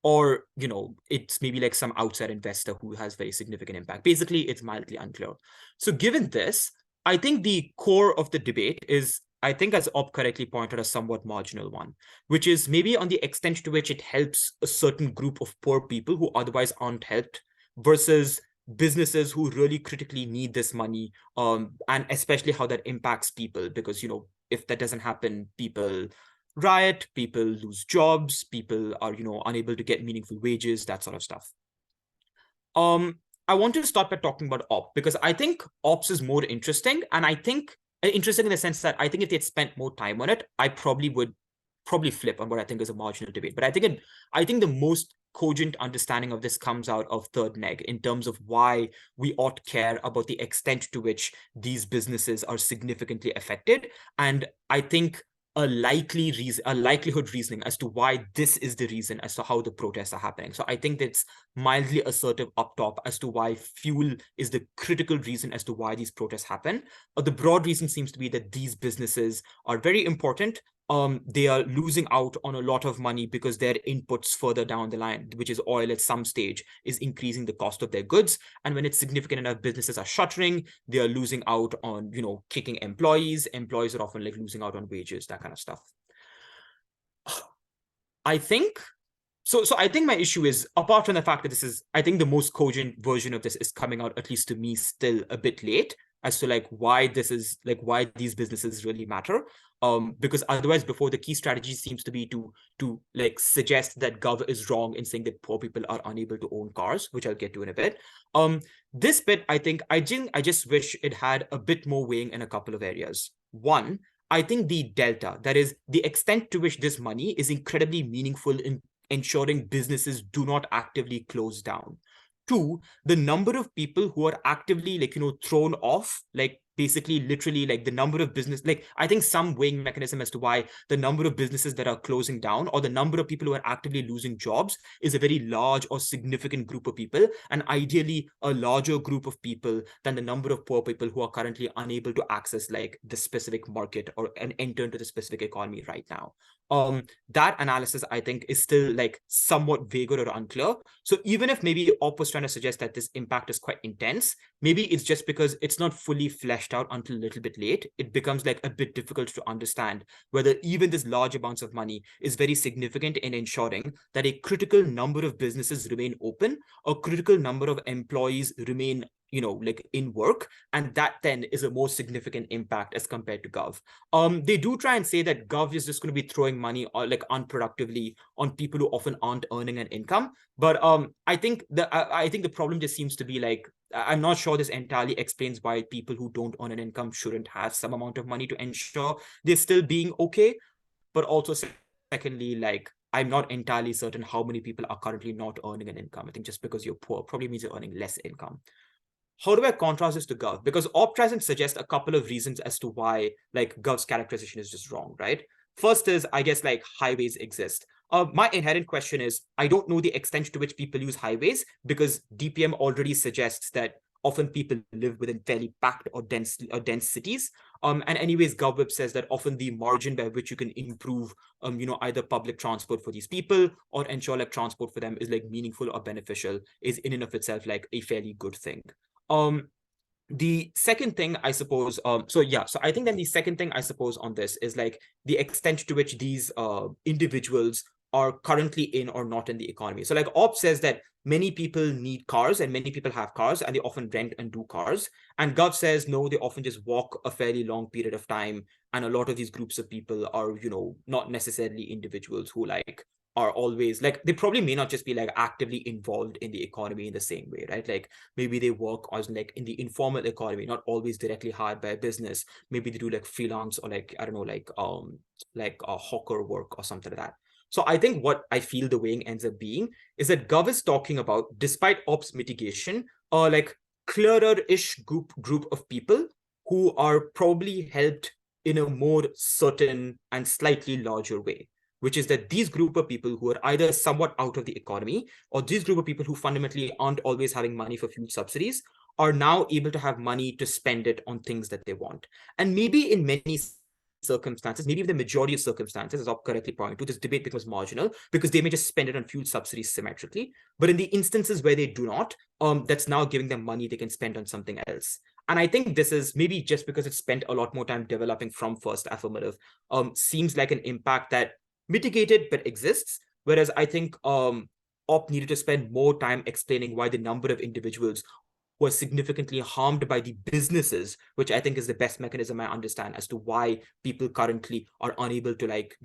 or, you know, it's maybe like some outside investor who has very significant impact. Basically, it's mildly unclear. So given this, I think the core of the debate is, I think, as Op correctly pointed, a somewhat marginal one, which is maybe on the extent to which it helps a certain group of poor people who otherwise aren't helped versus businesses who really critically need this money, and especially how that impacts people, because, you know, if that doesn't happen, people riot, people lose jobs, people are, you know, unable to get meaningful wages, that sort of stuff. I want to start by talking about Op, because I think Ops is more interesting, and I think interesting in the sense that I think if they'd spent more time on it, I probably would flip on what I think is a marginal debate. But I think the most cogent understanding of this comes out of third neg in terms of why we ought care about the extent to which these businesses are significantly affected. And I think a likelihood reasoning as to why this is the reason as to how the protests are happening. So I think that's mildly assertive up top as to why fuel is the critical reason as to why these protests happen. The broad reason seems to be that these businesses are very important, they are losing out on a lot of money because their inputs further down the line, which is oil at some stage, is increasing the cost of their goods. And when it's significant enough, businesses are shuttering, they are losing out on, kicking employees. Employees are often like losing out on wages, that kind of stuff. I think so I think my issue is, apart from the fact that this is, I think the most cogent version of this is coming out, at least to me, still a bit late, as to like why this is like why these businesses really matter. Because otherwise, before, the key strategy seems to be to like suggest that Gov is wrong in saying that poor people are unable to own cars, which I'll get to in a bit. This bit, I think I just wish it had a bit more weighing in a couple of areas. One, I think the delta, that is the extent to which this money is incredibly meaningful in ensuring businesses do not actively close down. Two, the number of people who are actively thrown off, like basically literally like the number of business, like I think some weighing mechanism as to why the number of businesses that are closing down or the number of people who are actively losing jobs is a very large or significant group of people, and ideally a larger group of people than the number of poor people who are currently unable to access like the specific market or and enter into the specific economy right now. That analysis, I think, is still like somewhat vague or unclear. So even if maybe Op was trying to suggest that this impact is quite intense, maybe it's just because it's not fully fleshed out until a little bit late. It becomes like a bit difficult to understand whether even this large amounts of money is very significant in ensuring that a critical number of businesses remain open, a critical number of employees remain like in work, and that then is a more significant impact as compared to Gov. They do try and say that Gov is just going to be throwing money like unproductively on people who often aren't earning an income. But I think the problem just seems to be like, I'm not sure this entirely explains why people who don't earn an income shouldn't have some amount of money to ensure they're still being okay. But also, secondly, like, I'm not entirely certain how many people are currently not earning an income. I think just because you're poor probably means you're earning less income. How do I contrast this to Gov? Because Op tries and suggests a couple of reasons as to why like Gov's characterization is just wrong, right? First is, I guess, like highways exist. My inherent question is, I don't know the extent to which people use highways, because DPM already suggests that often people live within fairly packed or dense cities. And anyways, GovWeb says that often the margin by which you can improve, either public transport for these people or ensure like transport for them is like meaningful or beneficial is in and of itself like a fairly good thing. The second thing, I suppose, so I think then the second thing I suppose on this is like the extent to which these individuals are currently in or not in the economy. So like Op says that many people need cars and many people have cars and they often rent and do cars. And Gov says, no, they often just walk a fairly long period of time. And a lot of these groups of people are, not necessarily individuals who like are always like, they probably may not just be like actively involved in the economy in the same way, right? Like maybe they work as like in the informal economy, not always directly hired by a business. Maybe they do like freelance or like, I don't know, like a hawker work or something like that. So I think what I feel the weighing ends up being is that Gov is talking about, despite Op's mitigation, like clearer-ish group of people who are probably helped in a more certain and slightly larger way, which is that these group of people who are either somewhat out of the economy or these group of people who fundamentally aren't always having money for fuel subsidies are now able to have money to spend it on things that they want. And maybe in many circumstances, maybe the majority of circumstances, as Op correctly pointed to, this debate becomes marginal because they may just spend it on fuel subsidies symmetrically. But in the instances where they do not, that's now giving them money they can spend on something else. And I think this is maybe just because it's spent a lot more time developing from first affirmative, seems like an impact that mitigated but exists. Whereas I think Op needed to spend more time explaining why the number of individuals were significantly harmed by the businesses, which I think is the best mechanism I understand as to why people currently are unable to like,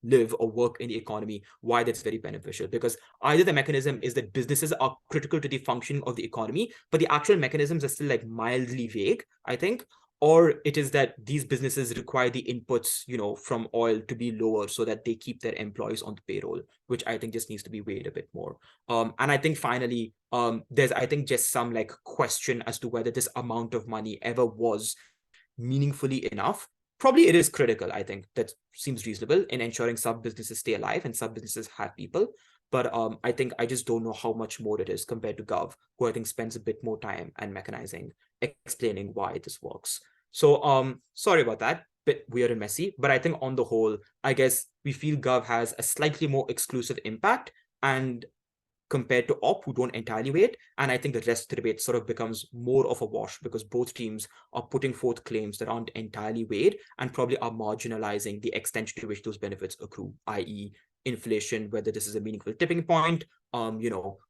live or work in the economy, why that's very beneficial. Because either the mechanism is that businesses are critical to the functioning of the economy, but the actual mechanisms are still like mildly vague, I think, or it is that these businesses require the inputs, from oil to be lower so that they keep their employees on the payroll, which I think just needs to be weighed a bit more. And I think finally, there's, I think, just some like question as to whether this amount of money ever was meaningfully enough. Probably it is critical. I think that seems reasonable in ensuring some businesses stay alive and some businesses have people. But I think I just don't know how much more it is compared to Gov, who I think spends a bit more time and mechanizing, explaining why this works. So sorry about that. bit weird and messy. But I think on the whole, I guess we feel Gov has a slightly more exclusive impact and compared to Op, who don't entirely wait. And I think the rest of the debate sort of becomes more of a wash because both teams are putting forth claims that aren't entirely weighed and probably are marginalizing the extent to which those benefits accrue, i.e. inflation, whether this is a meaningful tipping point,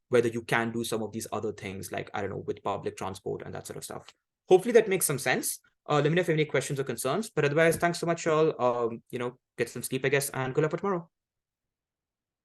whether you can do some of these other things like, I don't know, with public transport and that sort of stuff. Hopefully that makes some sense. Let me know if you have any questions or concerns, but otherwise, thanks so much, all. Get some sleep, I guess, and good luck for tomorrow.